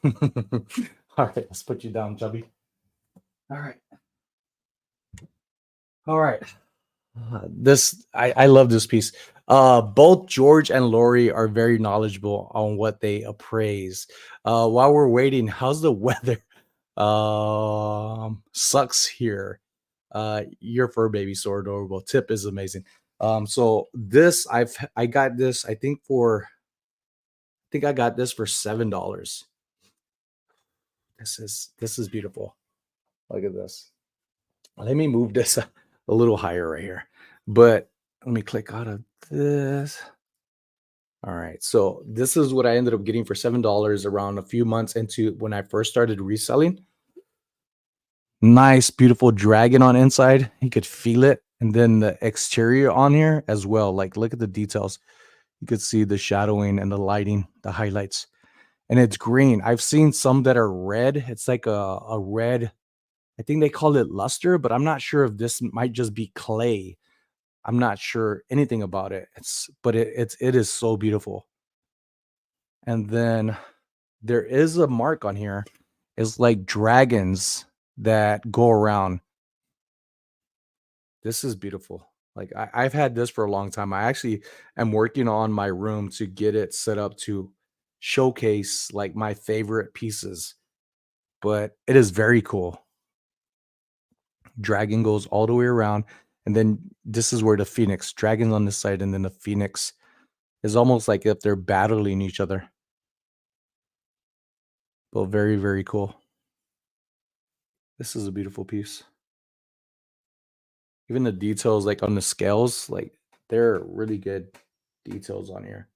All right, let's put you down, Chubby. All right. All right. This I love this piece. Both George and Lori are very knowledgeable on what they appraise. While we're waiting, how's the weather? Sucks here. Your fur baby so adorable. Tip is amazing. So this I got this I think I got this for $7. This is beautiful. Look at this. Let me move this a little higher right here. But let me click out of this. All right. So this is what I ended up getting for $7 around a few months into when I first started reselling. Nice, beautiful dragon on inside. You could feel it. And then the exterior on here as well. Like, look at the details. You could see the shadowing and the lighting, the highlights. And it's green. I've seen some that are red. It's like a red, I think they call it luster, but I'm not sure if this might just be clay. I'm not sure anything about it. It is so beautiful. And then there is a mark on here. It's like dragons that go around. This is beautiful. Like I've had this for a long time. I actually am working on my room to get it set up to showcase like my favorite pieces. But it is very cool. Dragon goes all the way around. And then this is where the phoenix, dragon's on this side, and then the phoenix is almost like if they're battling each other. But very, very cool. This is a beautiful piece. Even the details, like on the scales, like they're really good details on here.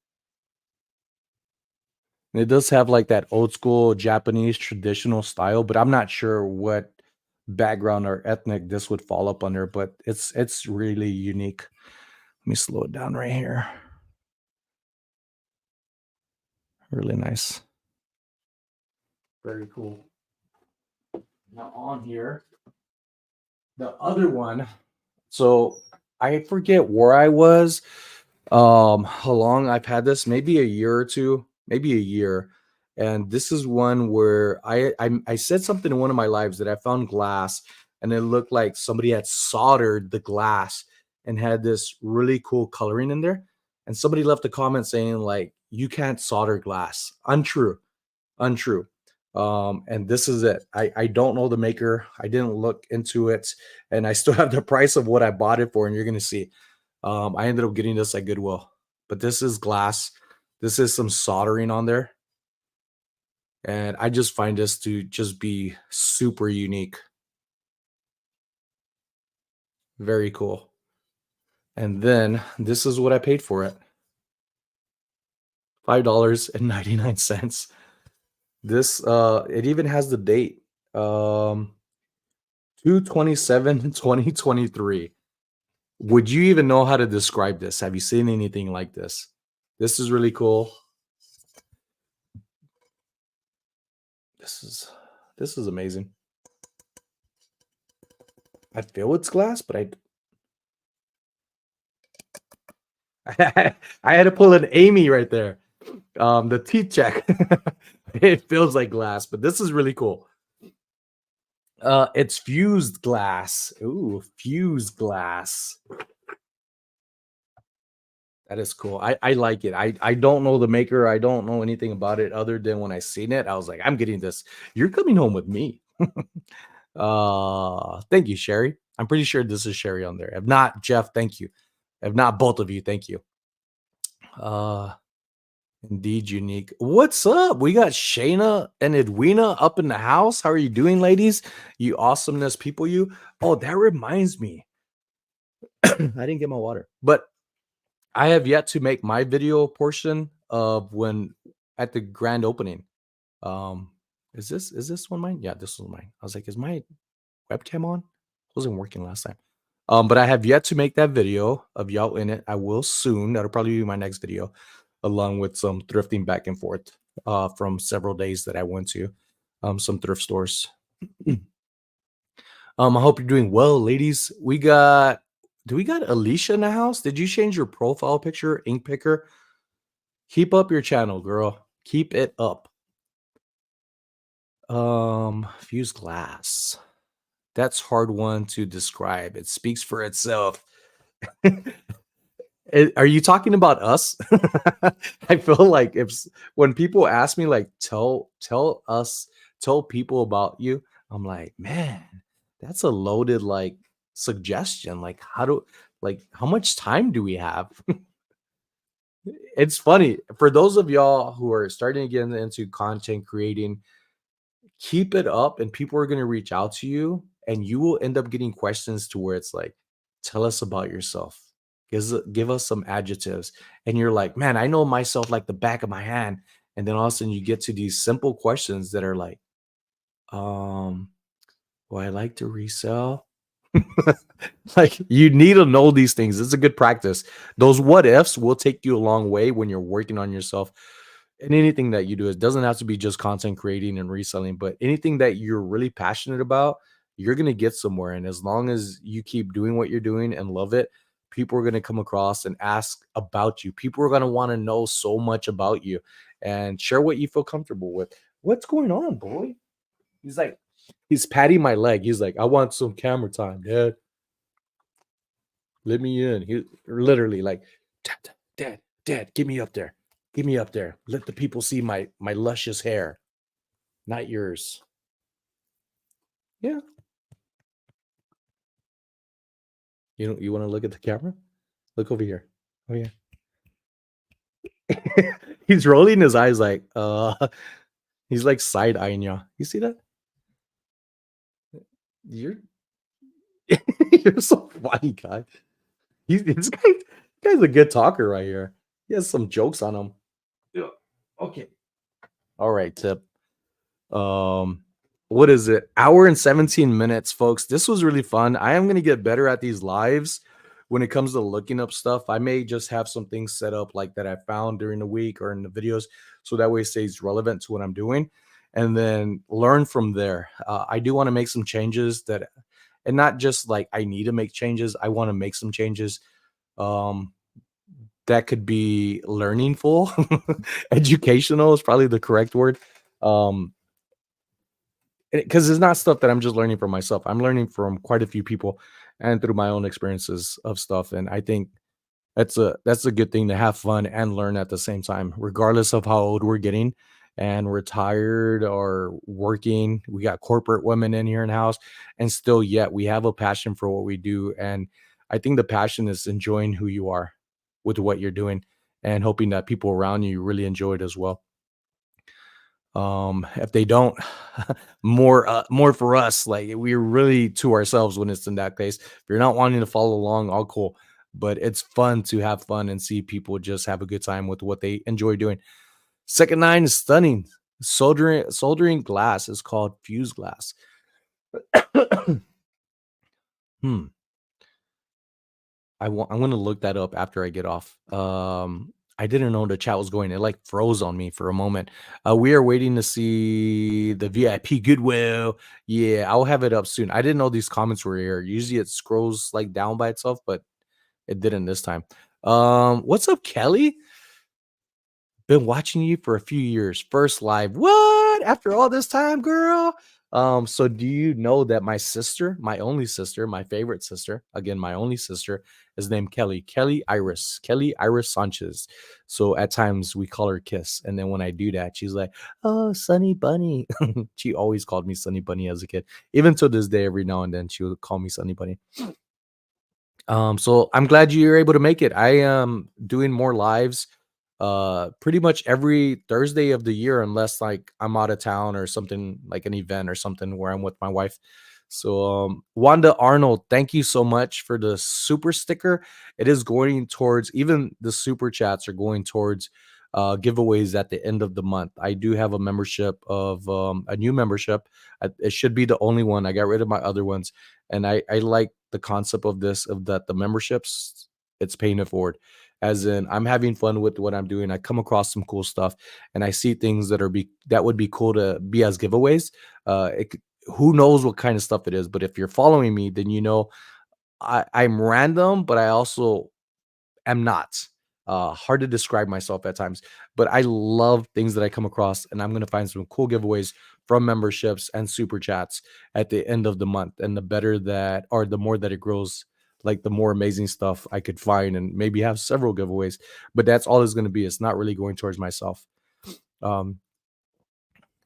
And it does have like that old school Japanese traditional style, but I'm not sure what background or ethnic this would fall up under, but it's really unique. Let me slow it down right here. Really nice. Very cool. Now on here, the other one. So I forget where I was, how long I've had this, maybe a year or two, maybe a year. And this is one where I said something in one of my lives that I found glass and it looked like somebody had soldered the glass and had this really cool coloring in there. And somebody left a comment saying like, you can't solder glass. Untrue. Untrue. And this is it. I don't know the maker. I didn't look into it, and I still have the price of what I bought it for, and you're gonna see. I ended up getting this at Goodwill, but this is glass. This is some soldering on there, and I just find this to just be super unique. Very cool. And then this is what I paid for it. $5.99. This it even has the date. 2/27/2023. Would you even know how to describe this? Have you seen anything like this? This is really cool. This is amazing. I feel it's glass, but I had to pull an Amy right there. The teeth check. It feels like glass, but this is really cool. It's fused glass. Ooh, fused glass. That is cool. I like it. I don't know the maker. I don't know anything about it other than when I seen it, I was like, I'm getting this. You're coming home with me. Thank you, Sherry. I'm pretty sure this is Sherry on there. If not, Jeff, thank you. If not, both of you, thank you. Uh Indeed, unique. What's up? We got Shayna and Edwina up in the house. How are you doing, ladies? You awesomeness people, you. Oh, that reminds me. I didn't get my water, but I have yet to make my video portion of when at the grand opening. Um, is this one mine? Yeah, this was mine. I was like, is my webcam on? It wasn't working last time. But I have yet to make that video of y'all in it. I will soon. That'll probably be my next video, along with some thrifting back and forth from several days that I went to some thrift stores. I hope you're doing well, ladies. Do we got Alicia in the house? Did you change your profile picture, ink picker? Keep up your channel, girl. Keep it up. Fuse glass. That's hard one to describe. It speaks for itself. Are you talking about us? I feel like when people ask me like tell people about you, I'm like, man, that's a loaded like suggestion. Like how much time do we have? It's funny for those of y'all who are starting to get into content creating, keep it up and people are going to reach out to you and you will end up getting questions to where it's like, tell us about yourself. Give us some adjectives. And you're like, man, I know myself like the back of my hand. And then all of a sudden you get to these simple questions that are like, well, I like to resell. Like you need to know these things. It's a good practice. Those what ifs will take you a long way when you're working on yourself. And anything that you do, it doesn't have to be just content creating and reselling, but anything that you're really passionate about, you're going to get somewhere. And as long as you keep doing what you're doing and love it, people are going to come across and ask about you. People are going to want to know so much about you and share what you feel comfortable with. What's going on, boy? He's like, he's patting my leg. He's like, I want some camera time, Dad. Let me in. He literally like, Dad, get me up there. Get me up there. Let the people see my luscious hair, not yours. Yeah. You want to look at the camera? Look over here. Oh yeah. He's rolling his eyes like he's like side eyeing you. You see that? You're you're so funny, guy. This guy's a good talker right here. He has some jokes on him. Yeah. Okay. All right, Tip. Um, what is it? Hour and 17 minutes, folks. This was really fun. I am gonna get better at these lives when it comes to looking up stuff. I may just have some things set up like that I found during the week or in the videos, so that way it stays relevant to what I'm doing, and then learn from there. I do want to make some changes and not just like I need to make changes. I want to make some changes. Um, that could be learningful, educational is probably the correct word. Um, because it's not stuff that I'm just learning from myself. I'm learning from quite a few people and through my own experiences of stuff. And I think that's a good thing to have fun and learn at the same time, regardless of how old we're getting and we're tired or working. We got corporate women in here in the house, and still yet we have a passion for what we do. And I think the passion is enjoying who you are with what you're doing and hoping that people around you really enjoy it as well. If they don't, more for us, like we're really to ourselves when it's in that case. If you're not wanting to follow along, all cool, but it's fun to have fun and see people just have a good time with what they enjoy doing. Second nine is stunning. Soldering glass is called fuse glass. hmm I'm gonna look that up after I get off. I didn't know the chat was going. It like froze on me for a moment. We are waiting to see the VIP Goodwill. Yeah, I'll have it up soon. I didn't know these comments were here. Usually it scrolls like down by itself, but it didn't this time. What's up, Kelly? Been watching you for a few years. First live. What? After all this time, girl? So do you know that my sister, my only sister, my favorite sister, again, my only sister, is named Kelly, Kelly Iris Sanchez. So at times we call her Kiss. And then when I do that, she's like, "Oh, Sunny Bunny." She always called me Sunny Bunny as a kid. Even to this day, every now and then she would call me Sunny Bunny. So I'm glad you're able to make it. I am doing more lives pretty much every Thursday of the year, unless like I'm out of town or something like an event or something where I'm with my wife. So Wanda Arnold, thank you so much for the super sticker. It is going towards, even the super chats are going towards giveaways at the end of the month. I do have a membership of a new membership. It should be the only one. I got rid of my other ones, and I like the concept of this, of that the memberships, it's paying it forward, as in I'm having fun with what I'm doing. I come across some cool stuff and I see things that would be cool to be as giveaways. Who knows what kind of stuff it is, but if you're following me, then you know I'm random, but I also am not. Hard to describe myself at times, but I love things that I come across, and I'm going to find some cool giveaways from memberships and super chats at the end of the month. And the better that, or the more that it grows, like the more amazing stuff I could find, and maybe have several giveaways. But that's all it's going to be. It's not really going towards myself. Um,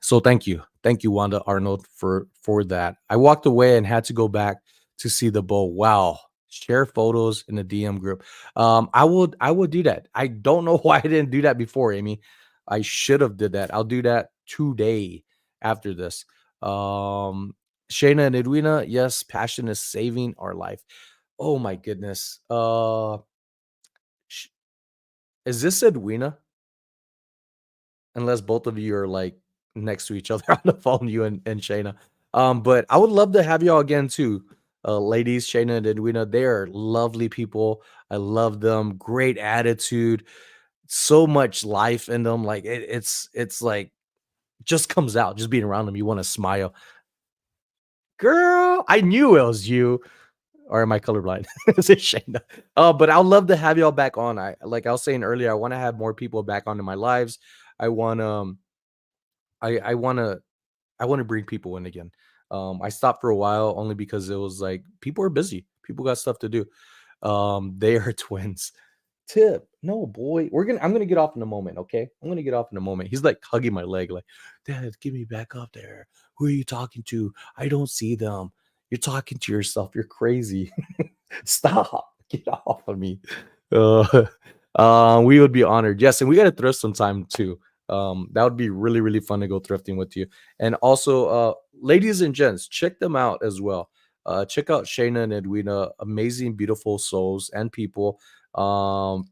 so thank you, Wanda Arnold, for that. I walked away and had to go back to see the bowl. Wow, share photos in the DM group. I would do that. I don't know why I didn't do that before, Amy. I should have did that. I'll do that today after this. Um, Shayna and Edwina, yes, passion is saving our life. Oh my goodness. Sh- is this Edwina? Unless both of you are like next to each other on the phone, you and Shayna. But I would love to have y'all again too. Ladies, Shayna and Edwina, they are lovely people. I love them. Great attitude, so much life in them. Like it's like just comes out just being around them. You want to smile. Girl, I knew it was you. Or am I colorblind? Is it Shayna? But I'd love to have y'all back on. I was saying earlier, I want to have more people back onto my lives. I want I want to I want to bring people in again. I stopped for a while only because it was like people are busy. People got stuff to do. They are twins. Tip, no boy. I'm gonna get off in a moment, okay? I'm gonna get off in a moment. He's like hugging my leg, like, Dad, get me back up there. Who are you talking to? I don't see them. You're talking to yourself. You're crazy. Stop. Get off of me. Uh, we would be honored. Yes, and we got to thrift sometime too. That would be really, really fun to go thrifting with you. And also, ladies and gents, check them out as well. Check out Shayna and Edwina, amazing, beautiful souls and people,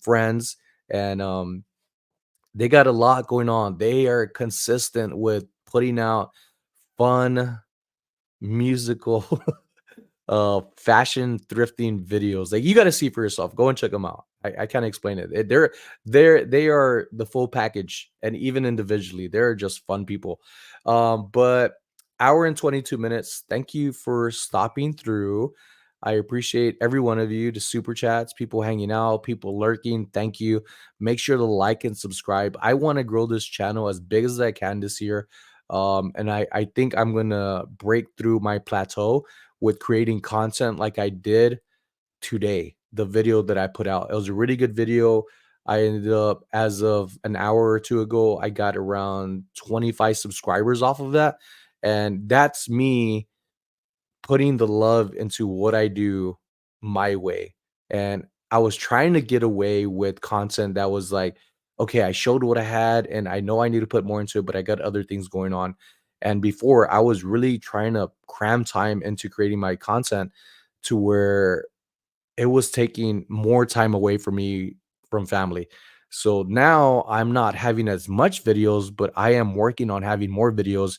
friends, and they got a lot going on. They are consistent with putting out fun musical fashion thrifting videos. Like, you got to see for yourself. Go and check them out. I can't explain it. They are the full package, and even individually they're just fun people. But hour and 22 minutes, thank you for stopping through. I appreciate every one of you, the super chats, people hanging out, people lurking. Thank you. Make sure to like and subscribe. I want to grow this channel as big as I can this year. And I think I'm gonna break through my plateau with creating content like I did today. The video that I put out, it was a really good video. I ended up, as of an hour or two ago, I got around 25 subscribers off of that. And that's me putting the love into what I do my way. And I was trying to get away with content that was like, okay, I showed what I had and I know I need to put more into it, but I got other things going on. And before, I was really trying to cram time into creating my content to where it was taking more time away from me from family. So now I'm not having as much videos, but I am working on having more videos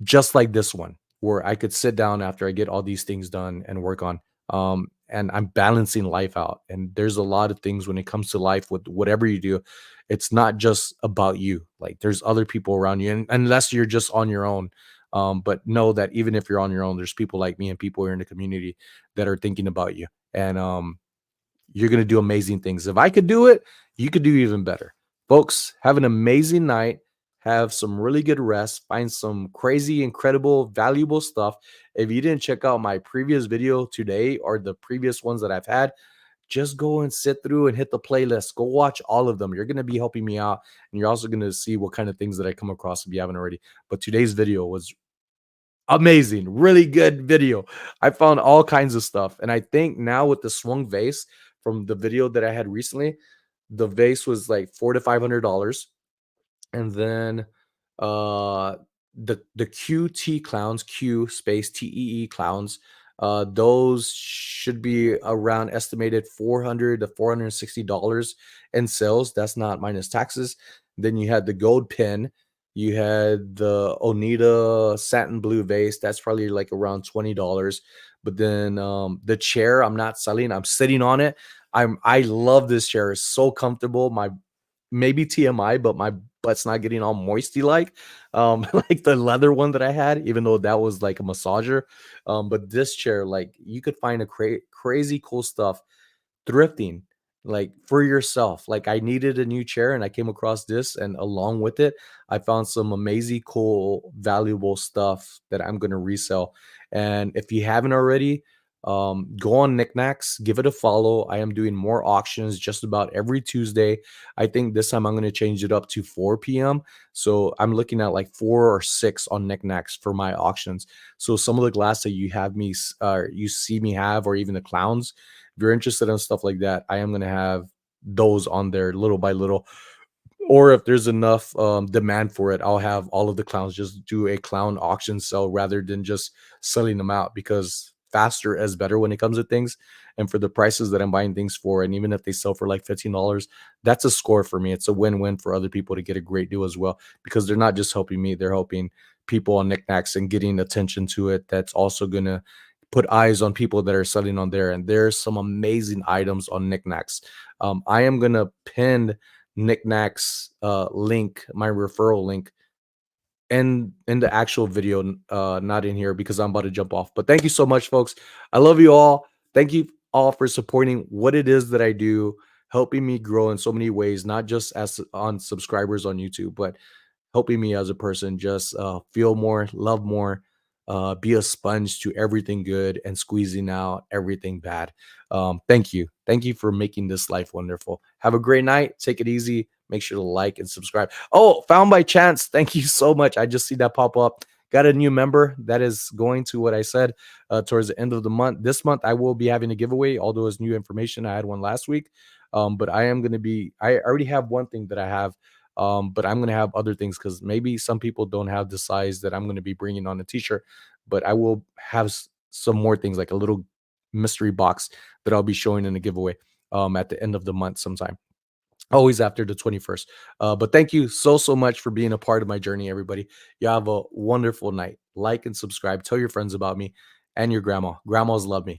just like this one, where I could sit down after I get all these things done and work on. And I'm balancing life out. And there's a lot of things when it comes to life with whatever you do. It's not just about you. Like, there's other people around you, and unless you're just on your own. But know that even if you're on your own, there's people like me and people here in the community that are thinking about you. And you're gonna do amazing things. If I could do it, you could do even better. Folks, have an amazing night. have some really good rest, find some crazy, incredible, valuable stuff. If you didn't check out my previous video today or the previous ones that I've had, just go and sit through and hit the playlist. Go watch all of them. You're going to be helping me out. And you're also going to see what kind of things that I come across if you haven't already. But today's video was amazing. Really good video. I found all kinds of stuff. And I think now with the swung vase from the video that I had recently, the vase was like $400 to $500. And then uh the QT clowns, Q space TEE clowns, those should be around estimated $400 to $460 in sales. That's not minus taxes. Then you had the gold pin, you had the Onita satin blue vase, that's probably like around $20. But then the chair I'm not selling, I'm sitting on it. I love this chair, it's so comfortable. My maybe TMI, but my butt's not getting all moisty like like the leather one that I had, even though that was like a massager. But this chair, like you could find a crazy cool stuff thrifting like for yourself. Like I needed a new chair and I came across this, and along with it I found some amazing cool valuable stuff that I'm going to resell. And if you haven't already, go on Niknax, give it a follow. I am doing more auctions just about every Tuesday. I think this time I'm going to change it up to 4 p.m. So I'm looking at like 4 or 6 on Niknax for my auctions. So some of the glass that you have me you see me have, or even the clowns, if you're interested in stuff like that, I am going to have those on there little by little. Or if there's enough demand for it, I'll have all of the clowns just do a clown auction sale rather than just selling them out, because faster is better when it comes to things. And for the prices that I'm buying things for, and even if they sell for like $15, that's a score for me. It's a win-win for other people to get a great deal as well, because they're not just helping me, they're helping people on Knickknacks and getting attention to it. That's also gonna put eyes on people that are selling on there. And there's some amazing items on Knickknacks. I am gonna pin Knickknacks link, my referral link, and in the actual video, not in here because I'm about to jump off. But thank you so much, folks. I love you all. Thank you all for supporting what it is that I do, helping me grow in so many ways, not just as on subscribers on YouTube, but helping me as a person just feel more, love more, be a sponge to everything good and squeezing out everything bad. Thank you. Thank you for making this life wonderful. Have a great night. Take it easy. Make sure to like and subscribe. Oh, found by chance. Thank you so much. I just see that pop up. Got a new member that is going to what I said towards the end of the month. This month, I will be having a giveaway, although it's new information. I had one last week. But I am going to be, I already have one thing that I have, but I'm going to have other things because maybe some people don't have the size that I'm going to be bringing on a t-shirt. But I will have some more things, like a little mystery box that I'll be showing in the giveaway at the end of the month sometime, always after the 21st. But thank you so much for being a part of my journey, everybody. You have a wonderful night. Like and subscribe. Tell your friends about me and your grandma. Grandmas love me.